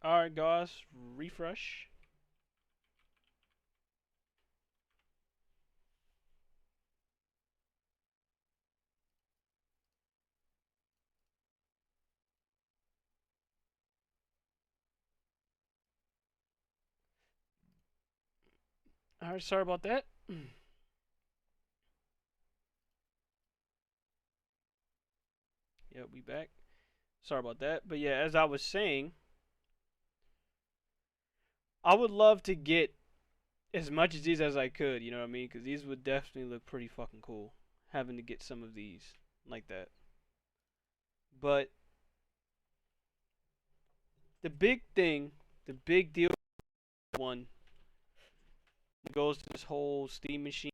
Alright, guys, refresh. Alright, sorry about that. Yeah, we back. Sorry about that. But yeah, as I was saying, I would love to get as much of these as I could, you know what I mean? Because these would definitely look pretty fucking cool. Having to get some of these like that. But the big thing, the big deal one goes to this whole Steam machine.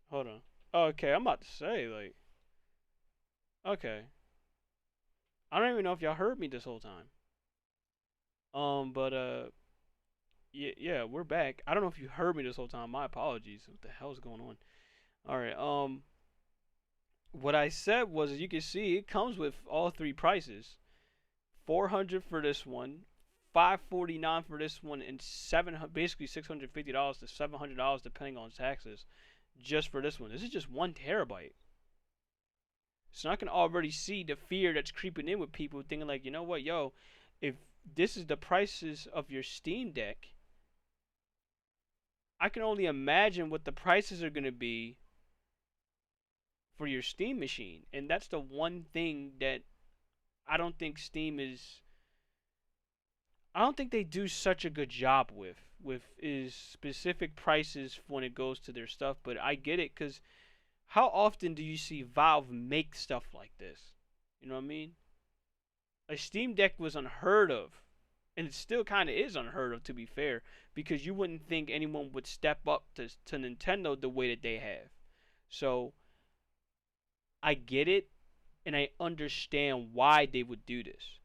Hold on. Okay, I'm about to say, like, okay. I don't even know if y'all heard me this whole time. But yeah, we're back. I don't know if you heard me this whole time. My apologies. What the hell's going on? All right. What I said was, as you can see, it comes with all three prices: 400 for this one, 549 for this one, and basically $650 to $700 depending on taxes, just for this one. This is just 1 terabyte. So I can already see the fear that's creeping in with people thinking like, you know what, yo, if this is the prices of your Steam Deck, I can only imagine what the prices are going to be for your Steam machine. And that's the one thing that I don't think Steam is I don't think they do such a good job with is specific prices when it goes to their stuff, but I get it cuz how often do you see Valve make stuff like this? You know what I mean? A Steam Deck was unheard of. And it still kind of is unheard of, to be fair, because you wouldn't think anyone would step up to Nintendo the way that they have. So I get it, and I understand why they would do this.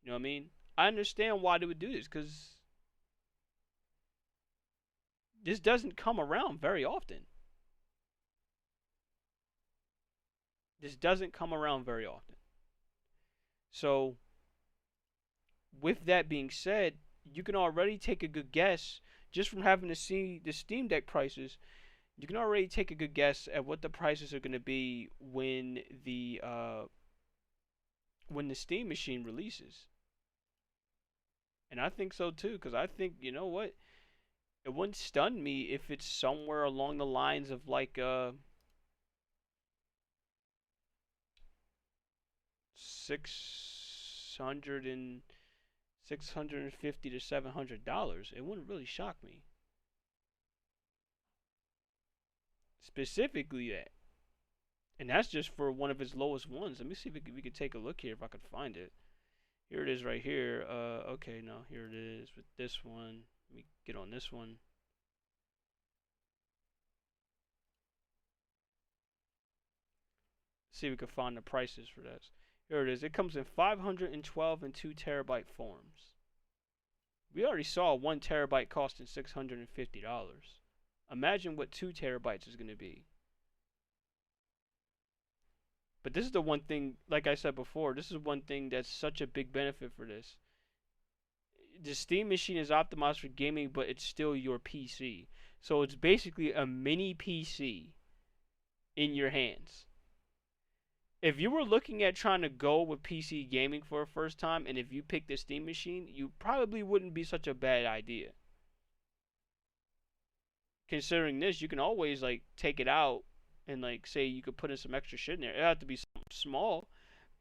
You know what I mean? I understand why they would do this because this doesn't come around very often. This doesn't come around very often. So, with that being said, you can already take a good guess just from having to see the Steam Deck prices. You can already take a good guess at what the prices are going to be when the Steam machine releases. And I think so too, because I think, you know what, it wouldn't stun me if it's somewhere along the lines of like 600 and 650 to $700. It wouldn't really shock me. Specifically that. And that's just for one of its lowest ones. Let me see if we could take a look here if I could find it. Here it is right here. Okay, no, here it is with this one. Let me get on this one. see if we can find the prices for this. Here it is. It comes in 512 and 2 terabyte forms. We already saw 1 terabyte costing $650. Imagine what 2 terabytes is going to be. But this is the one thing, like I said before, this is one thing that's such a big benefit for this. The Steam machine is optimized for gaming, but it's still your PC. So it's basically a mini PC in your hands. If you were looking at trying to go with PC gaming for a first time, and if you picked the Steam machine, you probably wouldn't be such a bad idea. Considering this, you can always like take it out and like say you could put in some extra shit in there. It have to be something small,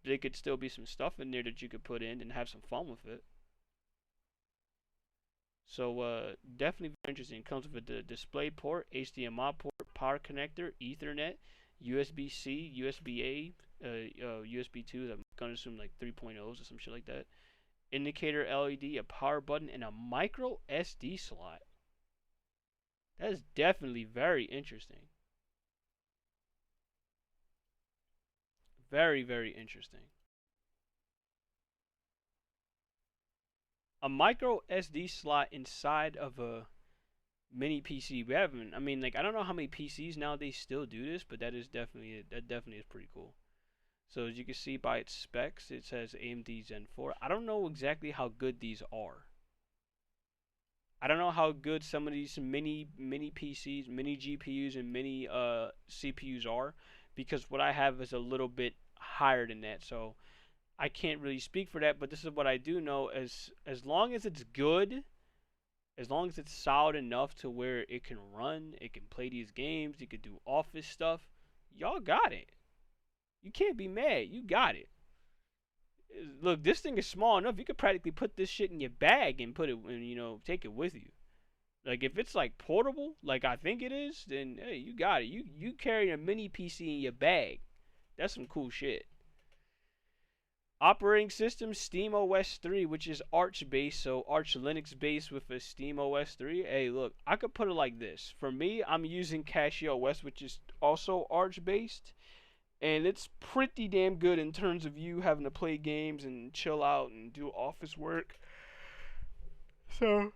but there could still be some stuff in there that you could put in and have some fun with it. So definitely very interesting. It comes with the display port, HDMI port, power connector, Ethernet, USB-C, USB-A, USB 2. I'm gonna assume like 3.0s or some shit like that. Indicator LED, a power button, and a micro SD slot. That is definitely very interesting. Very, very interesting. A micro SD slot inside of a mini PC. We haven't. I mean, like I don't know how many PCs nowadays still do this, but that definitely is pretty cool. So as you can see by its specs, it says AMD Zen 4. I don't know exactly how good these are. I don't know how good some of these mini PCs, mini GPUs, and mini CPUs are, because what I have is a little bit higher than that. So I can't really speak for that, but this is what I do know: as long as it's good, as long as it's solid enough to where it can run, it can play these games, it can do office stuff, y'all got it. You can't be mad. You got it. Look, this thing is small enough. You could practically put this shit in your bag and put it, and take it with you. Like if it's like portable, like I think it is, then hey, you got it. You carry a mini PC in your bag. That's some cool shit. Operating system Steam OS 3, which is Arch based, so Arch Linux based with a Steam OS 3. Hey, look, I could put it like this. For me, I'm using CachyOS, which is also Arch based, and it's pretty damn good in terms of you having to play games and chill out and do office work. So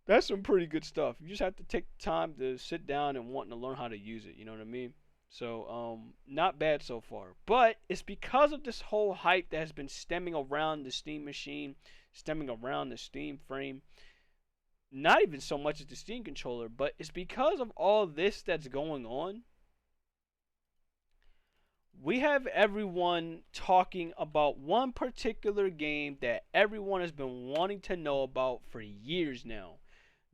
that's some pretty good stuff. You just have to take the time to sit down and wanting to learn how to use it. You know what I mean? So not bad so far. But it's because of this whole hype that has been stemming around the Steam machine, stemming around the Steam frame. Not even so much as the Steam controller, but it's because of all this that's going on. We have everyone talking about one particular game that everyone has been wanting to know about for years now.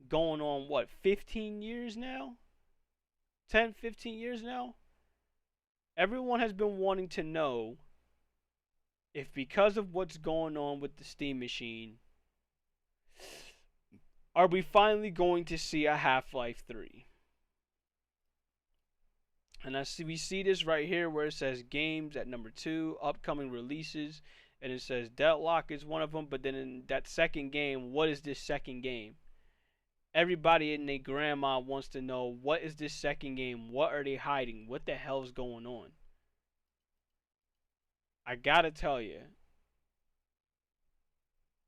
Going on, what, 15 years now? 10, 15 years now? Everyone has been wanting to know if, because of what's going on with the Steam machine, are we finally going to see a Half-Life 3? And we see this right here where it says games at number 2, upcoming releases, and it says Deadlock is one of them. But then in that second game, what is this second game? Everybody and their grandma wants to know, what is this second game? What are they hiding? What the hell's going on? I gotta tell you,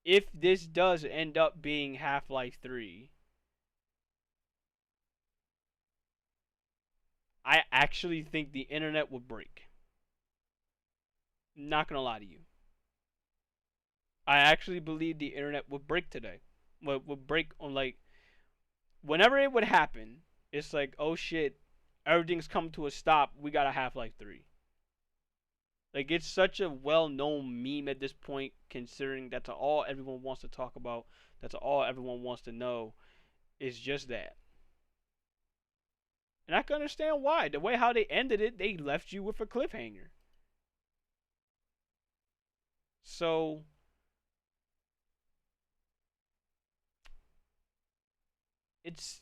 if this does end up being Half-Life 3, I actually think the internet will break. Not gonna lie to you. I actually believe the internet would break today. Would break on, like, whenever it would happen, it's like, oh shit, everything's come to a stop. We got a Half-Life 3. Like, it's such a well-known meme at this point, considering that's all everyone wants to talk about. That's all everyone wants to know. Is just that. And I can understand why. The way how they ended it, they left you with a cliffhanger. So it's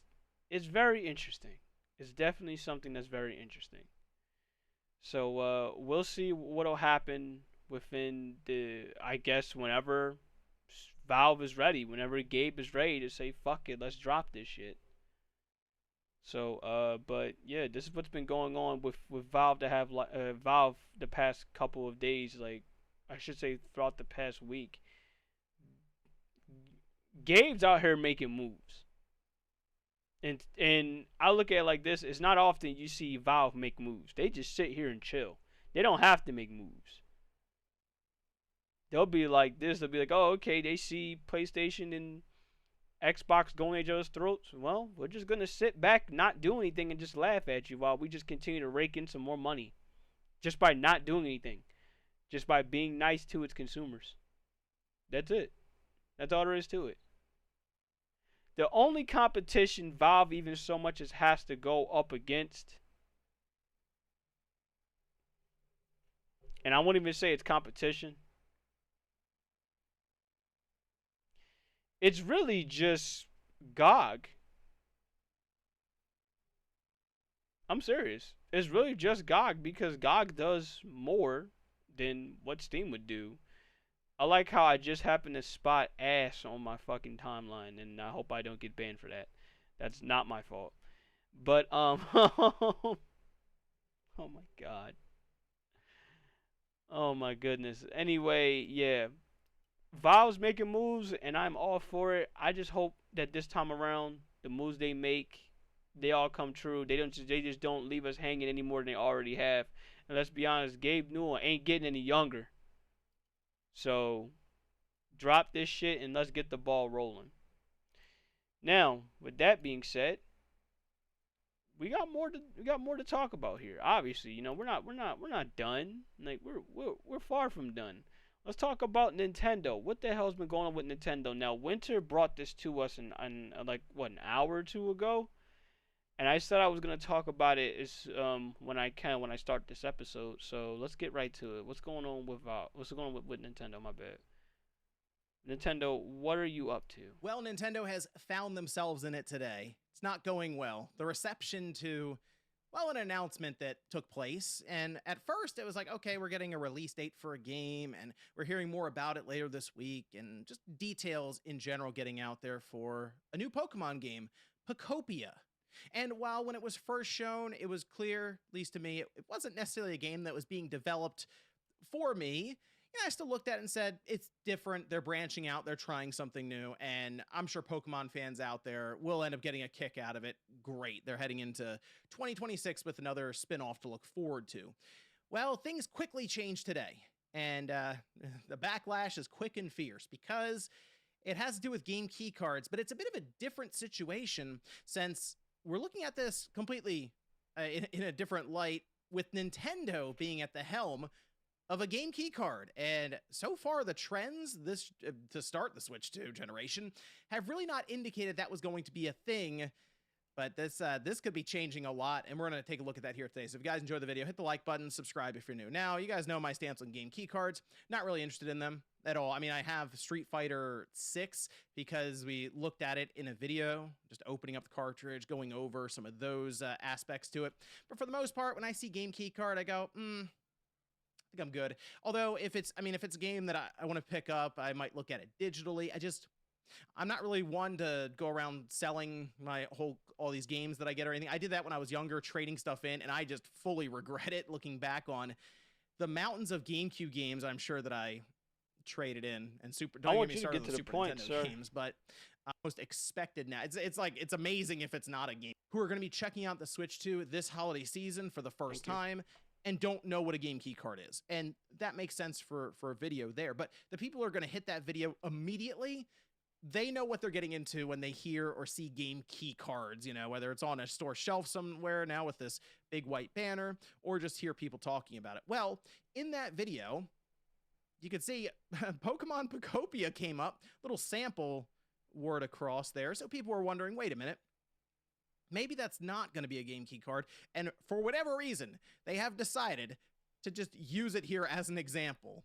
very interesting. It's definitely something that's very interesting. So we'll see what'll happen within I guess whenever Valve is ready, whenever Gabe is ready to say fuck it, let's drop this shit. So, but yeah, this is what's been going on with Valve to have like Valve the past couple of days, like I should say throughout the past week. Gabe's out here making moves, and I look at it like this: it's not often you see Valve make moves. They just sit here and chill. They don't have to make moves. They'll be like this. They'll be like, oh, okay. They see PlayStation and Xbox going at each other's throats. Well, we're just gonna sit back, not do anything, and just laugh at you while we just continue to rake in some more money, just by not doing anything, just by being nice to its consumers. That's it. That's all there is to it. The only competition Valve even so much as has to go up against, and I won't even say it's competition. It's really just GOG. I'm serious. It's really just GOG because GOG does more than what Steam would do. I like how I just happened to spot ass on my fucking timeline, and I hope I don't get banned for that. That's not my fault. But oh my god. Oh my goodness. Anyway, yeah. Valve's making moves, and I'm all for it. I just hope that this time around, the moves they make, they all come true. They just don't leave us hanging any more than they already have. And let's be honest, Gabe Newell ain't getting any younger. So drop this shit and let's get the ball rolling. Now, with that being said, we got more to talk about here. Obviously, you know, we're not done. Like we're far from done. Let's talk about Nintendo. What the hell's been going on with Nintendo? Now, Winter brought this to us in like what, an hour or two ago, and I said I was gonna talk about it is when I start this episode. So let's get right to it. What's going on with Nintendo? My bad. Nintendo, what are you up to? Well, Nintendo has found themselves in it today. It's not going well. The reception to, well, an announcement that took place. And at first, it was like, okay, we're getting a release date for a game, and we're hearing more about it later this week, and just details in general getting out there for a new Pokemon game, Pokopia. And while when it was first shown, it was clear, at least to me, it wasn't necessarily a game that was being developed for me. Yeah, I still looked at it and said, it's different. They're branching out. They're trying something new. And I'm sure Pokemon fans out there will end up getting a kick out of it. Great. They're heading into 2026 with another spinoff to look forward to. Well, things quickly changed today. And the backlash is quick and fierce because it has to do with game key cards, but it's a bit of a different situation since we're looking at this completely in a different light with Nintendo being at the helm of a game key card. And so far, the trends this to start the Switch 2 generation have really not indicated that was going to be a thing. But this could be changing a lot, and we're going to take a look at that here today. So if you guys enjoyed the video, hit the like button, subscribe if you're new. Now, you guys know my stance on game key cards. Not really interested in them at all. I mean, I have Street Fighter 6 because we looked at it in a video, just opening up the cartridge, going over some of those aspects to it. But for the most part, when I see game key card, I go, I think I'm good. Although if it's a game that I want to pick up, I might look at it digitally. I'm not really one to go around selling all these games that I get or anything. I did that when I was younger, trading stuff in, and I just fully regret it looking back on the mountains of GameCube games I'm sure that I traded in. And don't get me started on the Super Nintendo games, but most expected now. It's amazing if it's not a game. Who are going to be checking out the Switch 2 this holiday season for the first time and don't know what a game key card is. And that makes sense for a video there. But the people who are going to hit that video immediately, they know what they're getting into when they hear or see game key cards, you know, whether it's on a store shelf somewhere now with this big white banner or just hear people talking about it. Well, in that video, you could see Pokemon Pokopia came up, little sample word across there. So people were wondering, wait a minute, maybe that's not going to be a game key card. And for whatever reason, they have decided to just use it here as an example.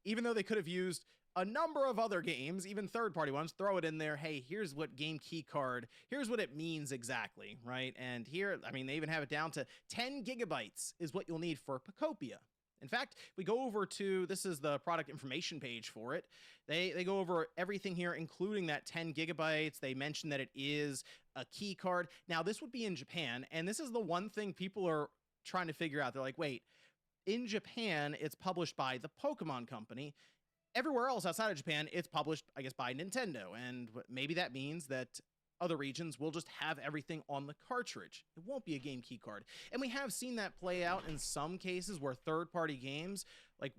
Even though they could have used a number of other games, even third-party ones, throw it in there. Hey, here's what game key card, here's what it means exactly, right? And here, I mean, they even have it down to 10 gigabytes is what you'll need for Pokopia. In fact, we go over to, this is the product information page for it. They go over everything here, including that 10 gigabytes. They mention that it is a key card. Now, this would be in Japan, and this is the one thing people are trying to figure out. They're like, wait, in Japan, it's published by the Pokemon Company. Everywhere else outside of Japan, it's published, I guess, by Nintendo. And maybe that means that other regions will just have everything on the cartridge. It won't be a game key card. And we have seen that play out in some cases where third-party games, like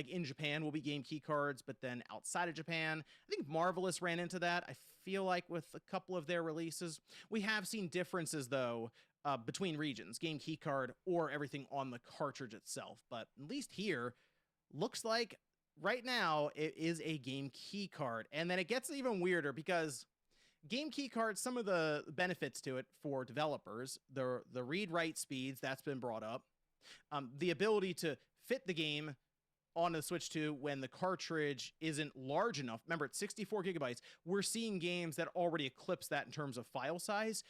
in Japan, will be game key cards, but then outside of Japan, I think Marvelous ran into that. I feel like with a couple of their releases. We have seen differences, though, between regions, game key card or everything on the cartridge itself. But at least here, looks like right now it is a game key card. And then it gets even weirder because game key cards, some of the benefits to it for developers, the read-write speeds, that's been brought up. The ability to fit the game on the Switch 2 when the cartridge isn't large enough. Remember, it's 64 gigabytes. We're seeing games that already eclipse that in terms of file size.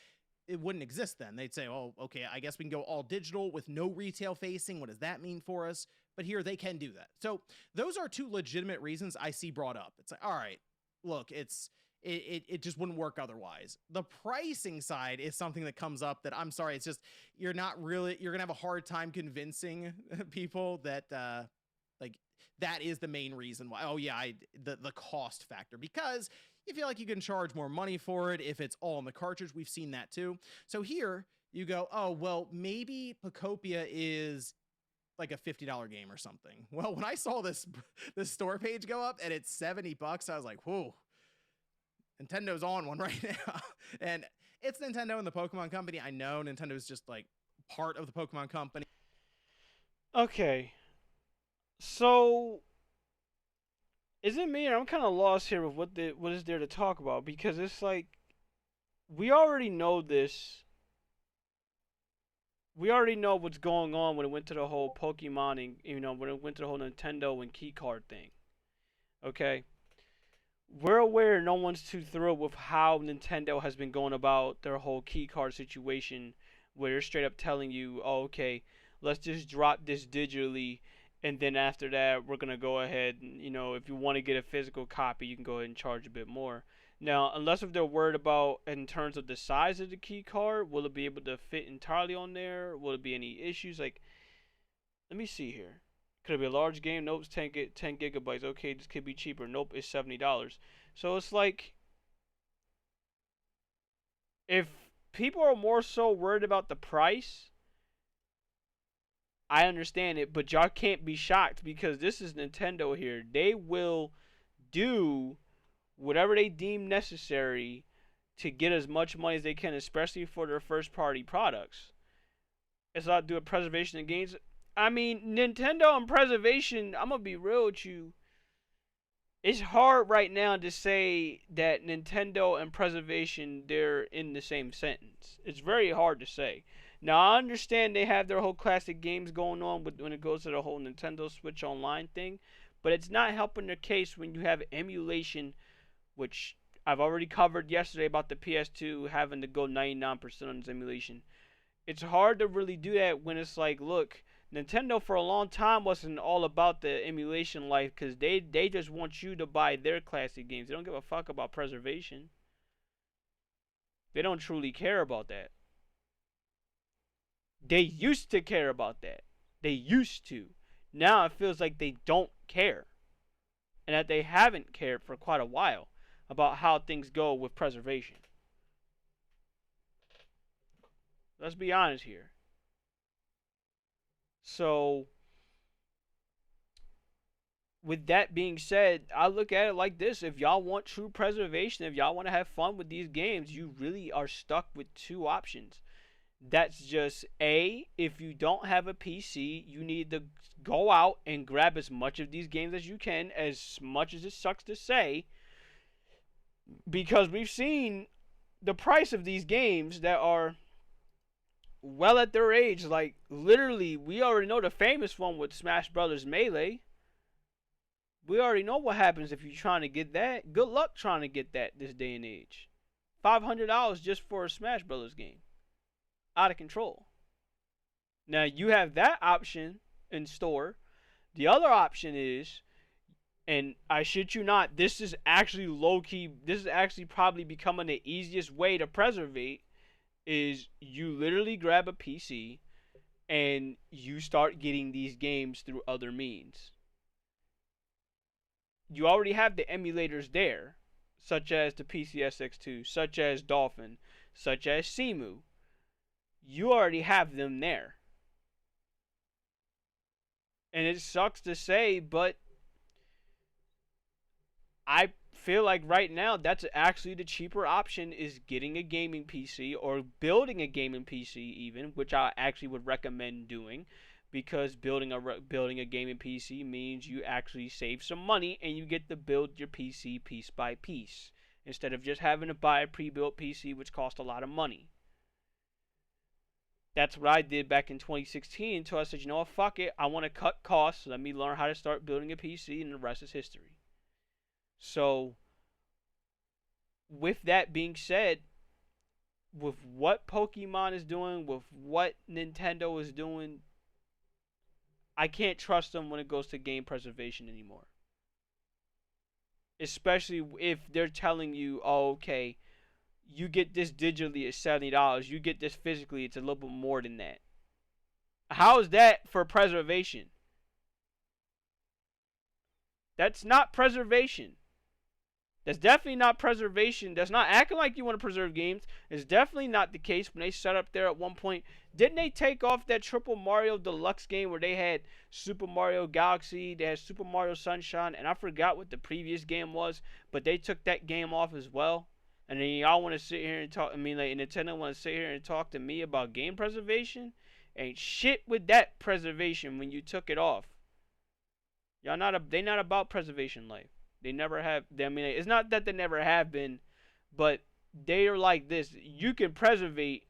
It wouldn't exist then. They'd say, oh, okay, I guess we can go all digital with no retail facing. What does that mean for us? But here they can do that. So those are two legitimate reasons I see brought up. It's like, all right, look, it just wouldn't work otherwise. The pricing side is something that comes up that, I'm sorry, it's just, you're going to have a hard time convincing people that, that is the main reason why. Oh yeah, the cost factor, because you feel like you can charge more money for it if it's all in the cartridge. We've seen that too. So here you go, oh, well, maybe Pocopia is like a $50 game or something. Well, when I saw this store page go up and it's $70, I was like, whoa, Nintendo's on one right now. And it's Nintendo and the Pokemon Company. I know Nintendo is just like part of the Pokemon Company. Okay. So, is it me or I'm kind of lost here with what is there to talk about? Because it's like, we already know this. We already know what's going on when it went to the whole Pokemon and, when it went to the whole Nintendo and keycard thing. Okay? We're aware no one's too thrilled with how Nintendo has been going about their whole keycard situation, where they're straight up telling you, oh, okay, let's just drop this digitally, and then after that, we're going to go ahead and, if you want to get a physical copy, you can go ahead and charge a bit more. Now, unless if they're worried about in terms of the size of the key card, will it be able to fit entirely on there? Will it be any issues? Like, let me see here. Could it be a large game? Nope, it's 10 gigabytes. Okay, this could be cheaper. Nope, it's $70. So it's like, if people are more so worried about the price, I understand it, but y'all can't be shocked because this is Nintendo here. They will do whatever they deem necessary to get as much money as they can, especially for their first-party products. It's not doing preservation of games. I mean, Nintendo and preservation, I'm going to be real with you. It's hard right now to say that Nintendo and preservation, they're in the same sentence. It's very hard to say. Now, I understand they have their whole classic games going on when it goes to the whole Nintendo Switch Online thing, but it's not helping their case when you have emulation, which I've already covered yesterday about the PS2 having to go 99% on its emulation. It's hard to really do that when it's like, look, Nintendo for a long time wasn't all about the emulation life because they just want you to buy their classic games. They don't give a fuck about preservation. They don't truly care about that. They used to care about that. They used to. Now it feels like they don't care. And that they haven't cared for quite a while about how things go with preservation. Let's be honest here. So, with that being said, I look at it like this. If y'all want true preservation, if y'all want to have fun with these games, you really are stuck with two options. That's just A, if you don't have a PC, you need to go out and grab as much of these games as you can, as much as it sucks to say, because we've seen the price of these games that are well at their age. Like, literally, we already know the famous one with Smash Brothers Melee. We already know what happens if you're trying to get that. Good luck trying to get that this day and age. $500 just for a Smash Brothers game. Out of control. Now, you have that option, in store. The other option is, and I shit you not, this is actually low key. This is actually probably becoming the easiest way to preservate. Is you literally grab a PC and you start getting these games through other means. You already have the emulators there, such as the PCSX2, such as Dolphin, such as Cemu. You already have them there. And it sucks to say, but I feel like right now that's actually the cheaper option, is getting a gaming PC or building a gaming PC even, which I actually would recommend doing, because building a gaming PC means you actually save some money and you get to build your PC piece by piece instead of just having to buy a pre-built PC, which costs a lot of money. That's what I did back in 2016 until I said, you know what, fuck it, I want to cut costs. Let me learn how to start building a PC, and the rest is history. So, with that being said, with what Pokemon is doing, with what Nintendo is doing, I can't trust them when it goes to game preservation anymore. Especially if they're telling you, oh, okay, you get this digitally at $70, you get this physically, it's a little bit more than that. How is that for preservation? That's not preservation. That's definitely not preservation. That's not acting like you want to preserve games. It's definitely not the case. When they set up there at one point, didn't they take off that Triple Mario Deluxe game where they had Super Mario Galaxy, they had Super Mario Sunshine, and I forgot what the previous game was, but they took that game off as well? And then y'all want to sit here and talk, Nintendo want to sit here and talk to me about game preservation? Ain't shit with that preservation when you took it off. They not about preservation life. They never have. It's not that they never have been, but they are like this. You can preservate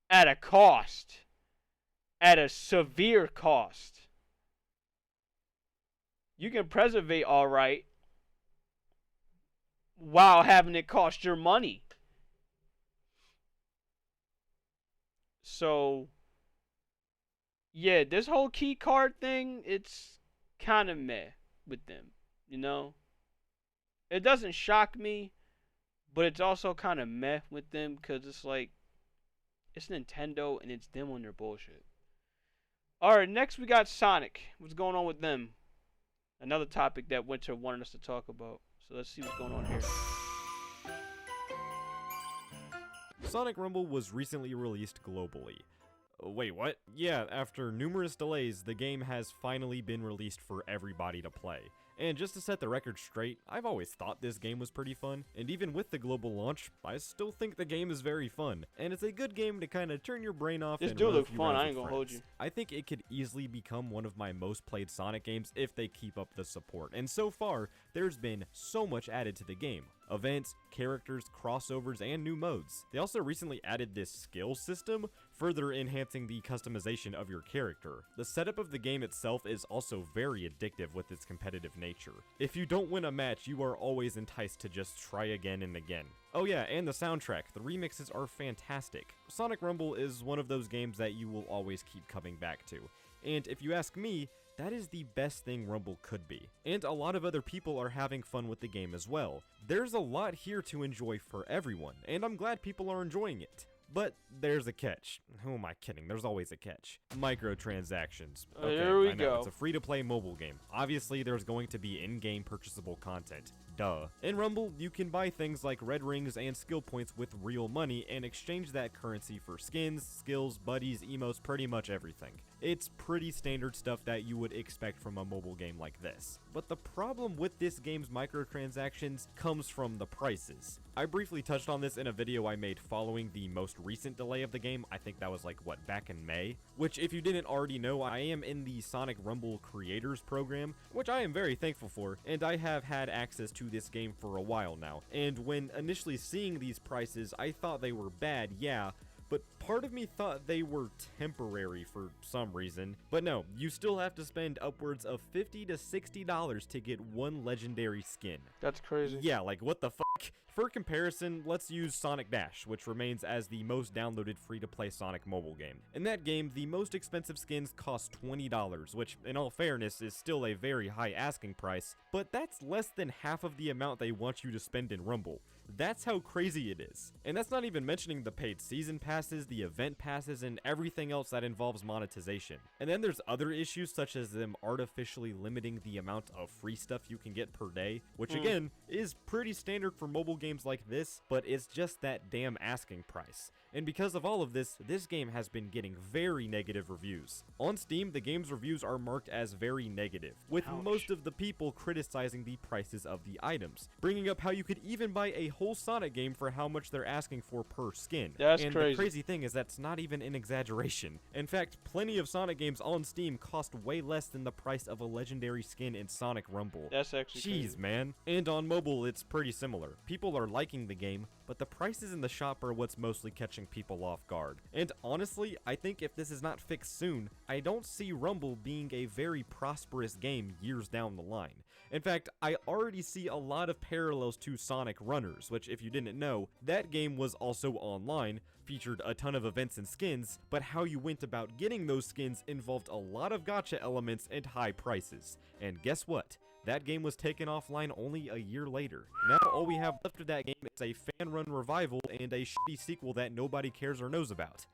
at a cost, at a severe cost. You can preservate all right while having it cost your money. So, yeah, this whole key card thing, it's kind of meh with them. You know, it doesn't shock me, but it's also kind of meh with them, because it's like, it's Nintendo and it's them on their bullshit. Alright, next we got Sonic. What's going on with them? Another topic that Winter wanted us to talk about. So let's see what's going on here. Sonic Rumble was recently released globally. Wait, what? Yeah, after numerous delays, the game has finally been released for everybody to play. And just to set the record straight, I've always thought this game was pretty fun, and even with the global launch, I still think the game is very fun, and it's a good game to kind of turn your brain off. This do look fun, I ain't gonna hold you. I think it could easily become one of my most played Sonic games if they keep up the support, and so far, there's been so much added to the game. Events, characters, crossovers, and new modes. They also recently added this skill system, further enhancing the customization of your character. The setup of the game itself is also very addictive with its competitive nature. If you don't win a match, you are always enticed to just try again and again. Oh yeah, and the soundtrack. The remixes are fantastic. Sonic Rumble is one of those games that you will always keep coming back to. And if you ask me, that is the best thing Rumble could be. And a lot of other people are having fun with the game as well. There's a lot here to enjoy for everyone, and I'm glad people are enjoying it. But there's a catch. Who am I kidding? There's always a catch. Microtransactions. Okay, there we I know, go. It's a free-to-play mobile game. Obviously, there's going to be in-game purchasable content. Duh. In Rumble, you can buy things like red rings and skill points with real money and exchange that currency for skins, skills, buddies, emotes, pretty much everything. It's pretty standard stuff that you would expect from a mobile game like this. But the problem with this game's microtransactions comes from the prices. I briefly touched on this in a video I made following the most recent delay of the game. I think that was back in May? Which, if you didn't already know, I am in the Sonic Rumble Creators Program, which I am very thankful for, and I have had access to this game for a while now. And when initially seeing these prices, I thought they were bad, yeah, but part of me thought they were temporary for some reason, but no, you still have to spend upwards of $50 to $60 to get one legendary skin. That's crazy. Yeah, like what the fuck? For comparison, let's use Sonic Dash, which remains as the most downloaded free-to-play Sonic mobile game. In that game, the most expensive skins cost $20, which, in all fairness, is still a very high asking price, but that's less than half of the amount they want you to spend in Rumble. That's how crazy it is. And that's not even mentioning the paid season passes, the event passes, and everything else that involves monetization. And then there's other issues such as them artificially limiting the amount of free stuff you can get per day, which again is pretty standard for mobile games like this, but it's just that damn asking price. And because of all of this, this game has been getting very negative reviews. On Steam, the game's reviews are marked as very negative, with most of the people criticizing the prices of the items, bringing up how you could even buy a whole Sonic game for how much they're asking for per skin. That's and crazy. The crazy thing is that's not even an exaggeration. In fact, plenty of Sonic games on Steam cost way less than the price of a legendary skin in Sonic Rumble. That's actually Jeez, crazy. man. And on mobile, it's pretty similar. People are liking the game, but the prices in the shop are what's mostly catching people off guard. And honestly, I think if this is not fixed soon, I don't see Rumble being a very prosperous game years down the line. In fact, I already see a lot of parallels to Sonic Runners, which if you didn't know, that game was also online, featured a ton of events and skins, but how you went about getting those skins involved a lot of gacha elements and high prices. And guess what? That game was taken offline only a year later. Now all we have left of that game is a fan-run revival and a shitty sequel that nobody cares or knows about.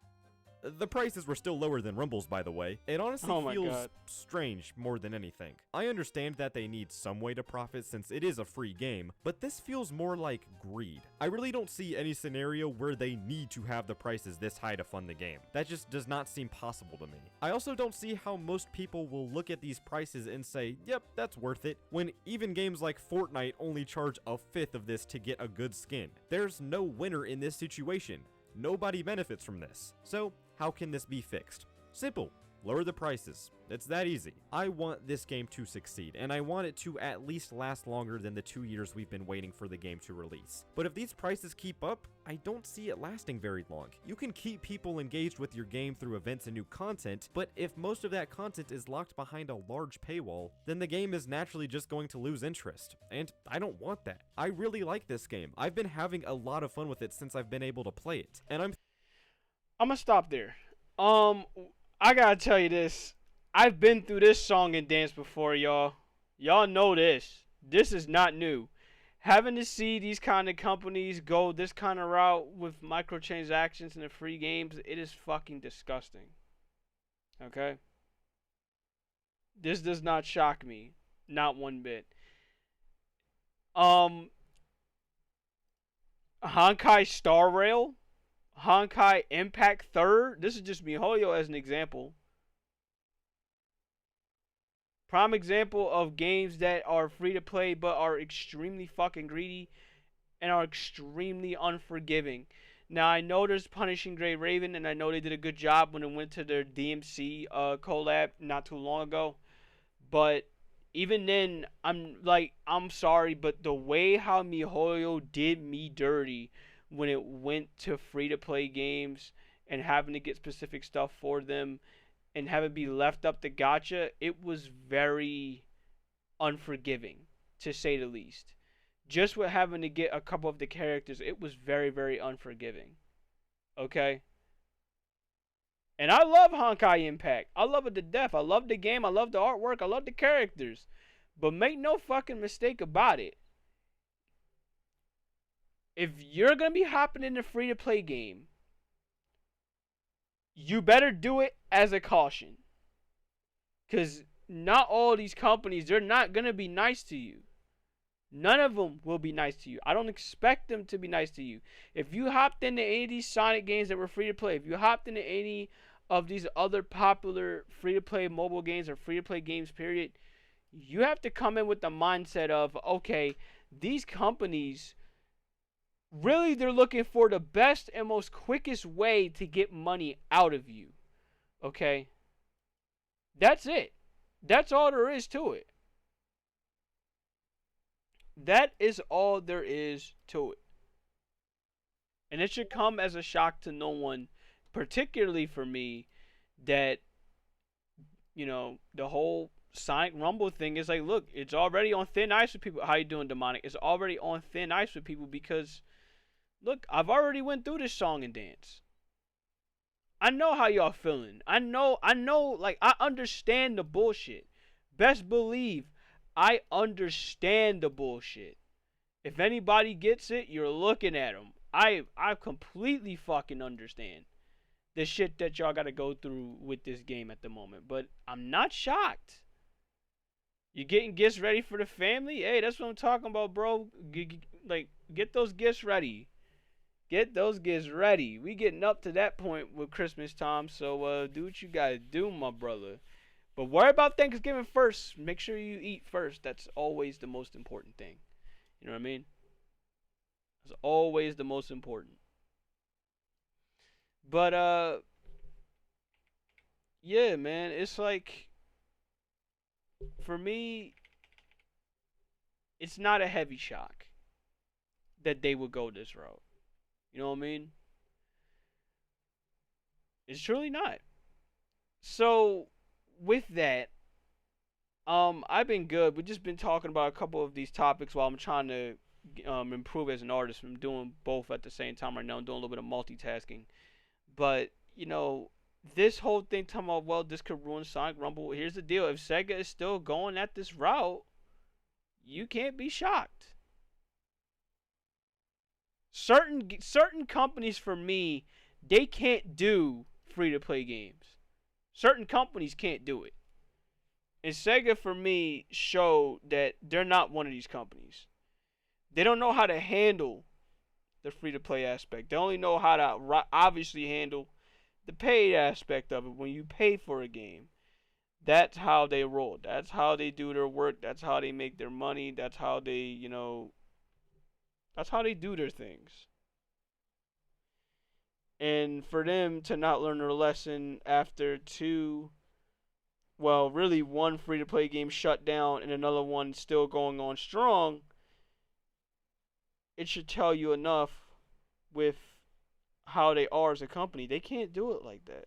The prices were still lower than Rumble's, by the way. It honestly feels strange more than anything. I understand that they need some way to profit since it is a free game, but this feels more like greed. I really don't see any scenario where they need to have the prices this high to fund the game. That just does not seem possible to me. I also don't see how most people will look at these prices and say, yep, that's worth it, when even games like Fortnite only charge a fifth of this to get a good skin. There's no winner in this situation. Nobody benefits from this. So, how can this be fixed? Simple. Lower the prices. It's that easy. I want this game to succeed, and I want it to at least last longer than the 2 years we've been waiting for the game to release. But if these prices keep up, I don't see it lasting very long. You can keep people engaged with your game through events and new content, but if most of that content is locked behind a large paywall, then the game is naturally just going to lose interest. And I don't want that. I really like this game. I've been having a lot of fun with it since I've been able to play it, and I'm gonna stop there. I gotta tell you this. I've been through this song and dance before, y'all. Y'all know this. This is not new. Having to see these kind of companies go this kind of route with microtransactions and the free games, it is fucking disgusting. Okay? This does not shock me. Not one bit. Honkai Star Rail, Honkai Impact 3rd. This is just MiHoYo as an example. Prime example of games that are free to play but are extremely fucking greedy and are extremely unforgiving. Now I know there's Punishing Gray Raven, and I know they did a good job when it went to their DMC collab not too long ago. But even then, I'm sorry, but the way how MiHoYo did me dirty when it went to free-to-play games and having to get specific stuff for them and have it be left up to gacha, it was very unforgiving, to say the least. Just with having to get a couple of the characters, it was very, very unforgiving. Okay? And I love Honkai Impact. I love it to death. I love the game. I love the artwork. I love the characters. But make no fucking mistake about it. If you're going to be hopping in a free-to-play game, you better do it as a caution. Because not all these companies, they're not going to be nice to you. None of them will be nice to you. I don't expect them to be nice to you. If you hopped into any of these Sonic games that were free-to-play, if you hopped into any of these other popular free-to-play mobile games or free-to-play games, period, you have to come in with the mindset of, okay, these companies, really, they're looking for the best and most quickest way to get money out of you. Okay? That's it. That's all there is to it. That is all there is to it. And it should come as a shock to no one particularly for me, that the whole Sonic Rumble thing is like, look, it's already on thin ice with people. How you doing, Demonic? It's already on thin ice with people because, look, I've already went through this song and dance. I know how y'all feeling. I know, like, I understand the bullshit. Best believe I understand the bullshit. If anybody gets it, you're looking at them. I completely fucking understand the shit that y'all gotta go through with this game at the moment. But I'm not shocked. You getting gifts ready for the family? Hey, that's what I'm talking about, bro. Get those gifts ready. Get those gifts ready. We getting up to that point with Christmas time, so do what you gotta do, my brother. But worry about Thanksgiving first. Make sure you eat first. That's always the most important thing. You know what I mean? It's always the most important. But yeah, man, it's like, for me, it's not a heavy shock that they would go this route. You know what I mean? It's truly not. So, with that, I've been good. We've just been talking about a couple of these topics while I'm trying to improve as an artist. I'm doing both at the same time right now. I'm doing a little bit of multitasking. But, this whole thing talking about, well, this could ruin Sonic Rumble. Here's the deal. If Sega is still going at this route, you can't be shocked. Certain companies, for me, they can't do free-to-play games. Certain companies can't do it. And Sega, for me, showed that they're not one of these companies. They don't know how to handle the free-to-play aspect. They only know how to obviously handle the paid aspect of it. When you pay for a game, that's how they roll. That's how they do their work. That's how they make their money. That's how they, that's how they do their things. And for them to not learn their lesson after one free-to-play game shut down and another one still going on strong, it should tell you enough with how they are as a company. They can't do it like that.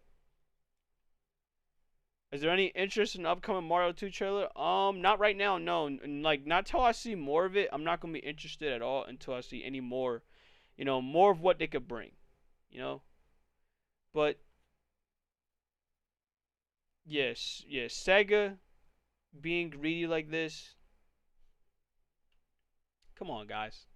Is there any interest in the upcoming Mario 2 trailer? Not right now, no. Not till I see more of it. I'm not gonna be interested at all until I see any more, more of what they could bring, But yes, Sega being greedy like this. Come on, guys.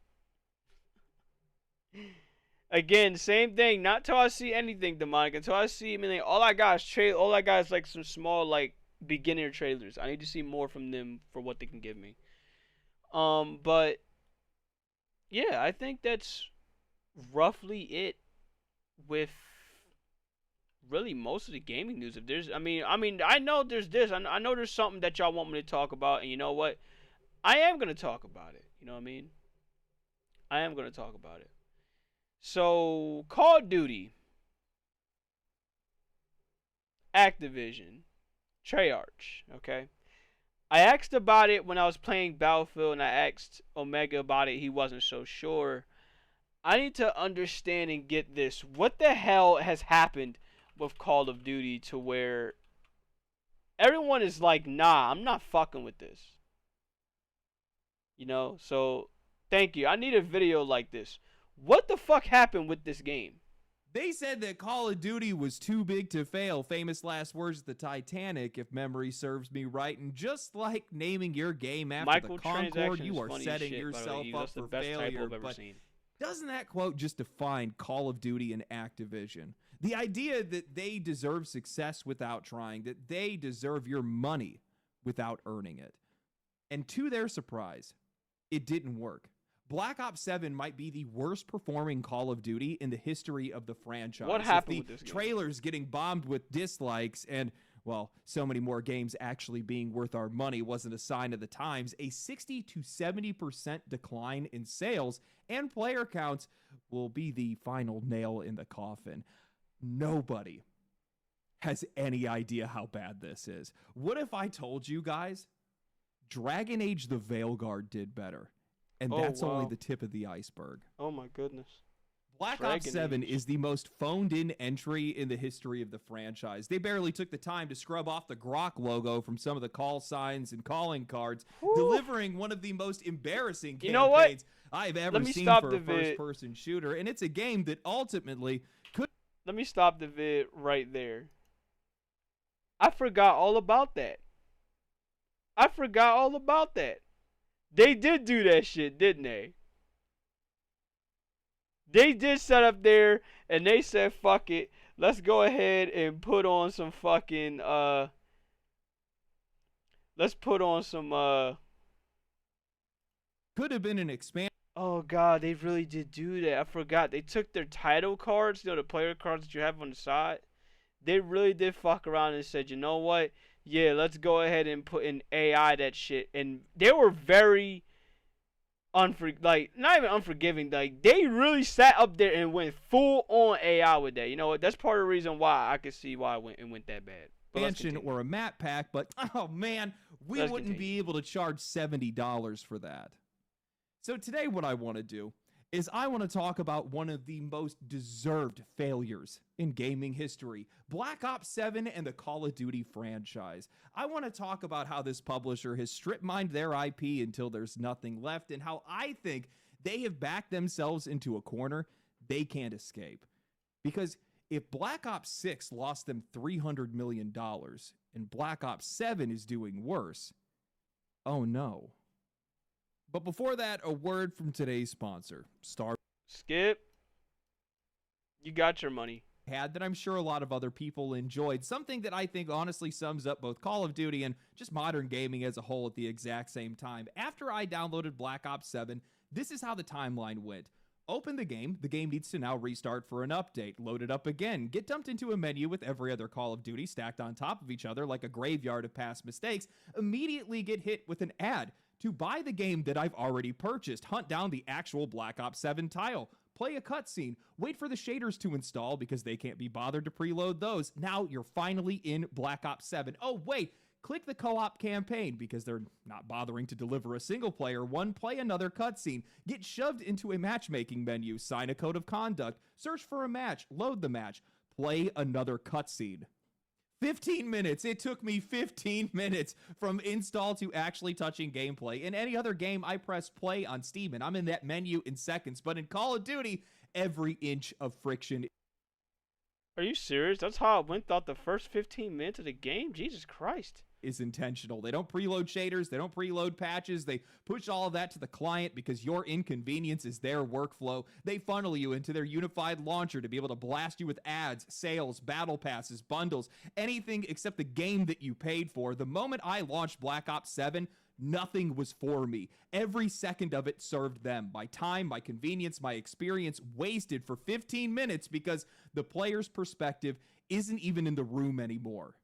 Again, same thing. Not till I see anything demonic. Until I see, all I got is like some small, like, beginner trailers. I need to see more from them for what they can give me. But yeah, I think that's roughly it with really most of the gaming news. If there's, I know there's this. I know there's something that y'all want me to talk about, and you know what? I am gonna talk about it. You know what I mean? I am gonna talk about it. So, Call of Duty, Activision, Treyarch, okay? I asked about it when I was playing Battlefield, and I asked Omega about it. He wasn't so sure. I need to understand and get this. What the hell has happened with Call of Duty to where everyone is like, nah, I'm not fucking with this. So, thank you. I need a video like this. What the fuck happened with this game? They said that Call of Duty was too big to fail. Famous last words of the Titanic, if memory serves me right. And just like naming your game after the Concorde, you are setting yourself up for failure. But doesn't that quote just define Call of Duty and Activision? The idea that they deserve success without trying, that they deserve your money without earning it. And to their surprise, it didn't work. Black Ops 7 might be the worst performing Call of Duty in the history of the franchise. What happened with this game? Trailers getting bombed with dislikes and, well, so many more games actually being worth our money wasn't a sign of the times. A 60 to 70% decline in sales and player counts will be the final nail in the coffin. Nobody has any idea how bad this is. What if I told you guys Dragon Age the Veilguard did better? And that's only the tip of the iceberg. Oh my goodness. Black Ops 7 is the most phoned-in entry in the history of the franchise. They barely took the time to scrub off the Grok logo from some of the call signs and calling cards, delivering one of the most embarrassing campaigns I've ever seen for a first-person shooter. And it's a game that ultimately could... Let me stop the vid right there. I forgot all about that. They did do that shit, didn't they? They did set up there and they said, fuck it. Let's go ahead and put on some fucking, could have been an expansion. Oh, God, they really did do that. I forgot. They took their title cards, the player cards that you have on the side. They really did fuck around and said, you know what? Yeah, let's go ahead and put in AI that shit. And they were very... not even unforgiving. Like, they really sat up there and went full on AI with that. You know what? That's part of the reason why I could see why it went that bad. Expansion or a map pack, but oh man, we wouldn't be able to charge $70 for that. So today, what I want to do is I want to talk about one of the most deserved failures in gaming history, Black Ops 7 and the Call of Duty franchise. I want to talk about how this publisher has strip-mined their IP until there's nothing left, and how I think they have backed themselves into a corner they can't escape. Because if Black Ops 6 lost them $300 million and Black Ops 7 is doing worse, oh no. But before that, a word from today's sponsor, Skip. You got your money. That I'm sure a lot of other people enjoyed. Something that I think honestly sums up both Call of Duty and just modern gaming as a whole at the exact same time. After I downloaded Black Ops 7, this is how the timeline went. Open the game needs to now restart for an update. Load it up again. Get dumped into a menu with every other Call of Duty stacked on top of each other like a graveyard of past mistakes. Immediately get hit with an ad to buy the game that I've already purchased. Hunt down the actual Black Ops 7 tile. Play a cutscene. Wait for the shaders to install because they can't be bothered to preload those. Now you're finally in Black Ops 7. Oh, wait. Click the co-op campaign because they're not bothering to deliver a single player one. Play another cutscene. Get shoved into a matchmaking menu. Sign a code of conduct. Search for a match. Load the match. Play another cutscene. 15 minutes. It took me 15 minutes from install to actually touching gameplay. In any other game, I press play on Steam and I'm in that menu in seconds. But in Call of Duty, every inch of friction. Are you serious? That's how it went throughout the first 15 minutes of the game? Jesus Christ. Is intentional. They don't preload shaders. They don't preload patches. They push all of that to the client because your inconvenience is their workflow. They funnel you into their unified launcher to be able to blast you with ads, sales, battle passes, bundles, anything except the game that you paid for. The moment I launched Black Ops 7, nothing was for me. Every second of it served them. My time, my convenience, my experience wasted for 15 minutes because the player's perspective isn't even in the room anymore.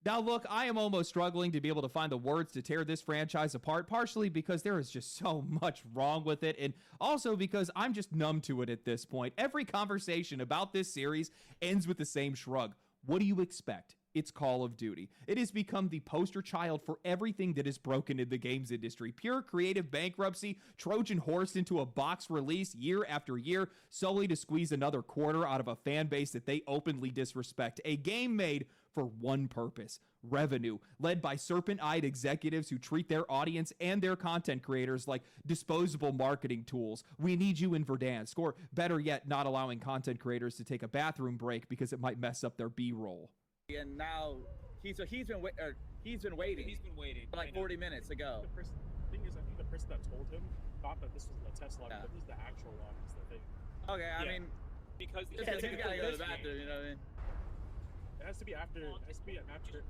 Now, look, I am almost struggling to be able to find the words to tear this franchise apart, partially because there is just so much wrong with it, and also because I'm just numb to it at this point. Every conversation about this series ends with the same shrug. What do you expect? It's Call of Duty. It has become the poster child for everything that is broken in the games industry. Pure creative bankruptcy, Trojan horse into a box release year after year, solely to squeeze another quarter out of a fan base that they openly disrespect. A game made for one purpose: revenue, led by serpent-eyed executives who treat their audience and their content creators like disposable marketing tools. We need you in Verdansk, or better yet, not allowing content creators to take a bathroom break because it might mess up their B-roll. And now he's been waiting. He's been waiting like 40 minutes ago. The thing is, I think the person that told him thought that this was the test log, but this is the actual log. Is the thing. Okay, I mean, because you gotta go to the bathroom. You know what I mean? It has to be after. It has to be after.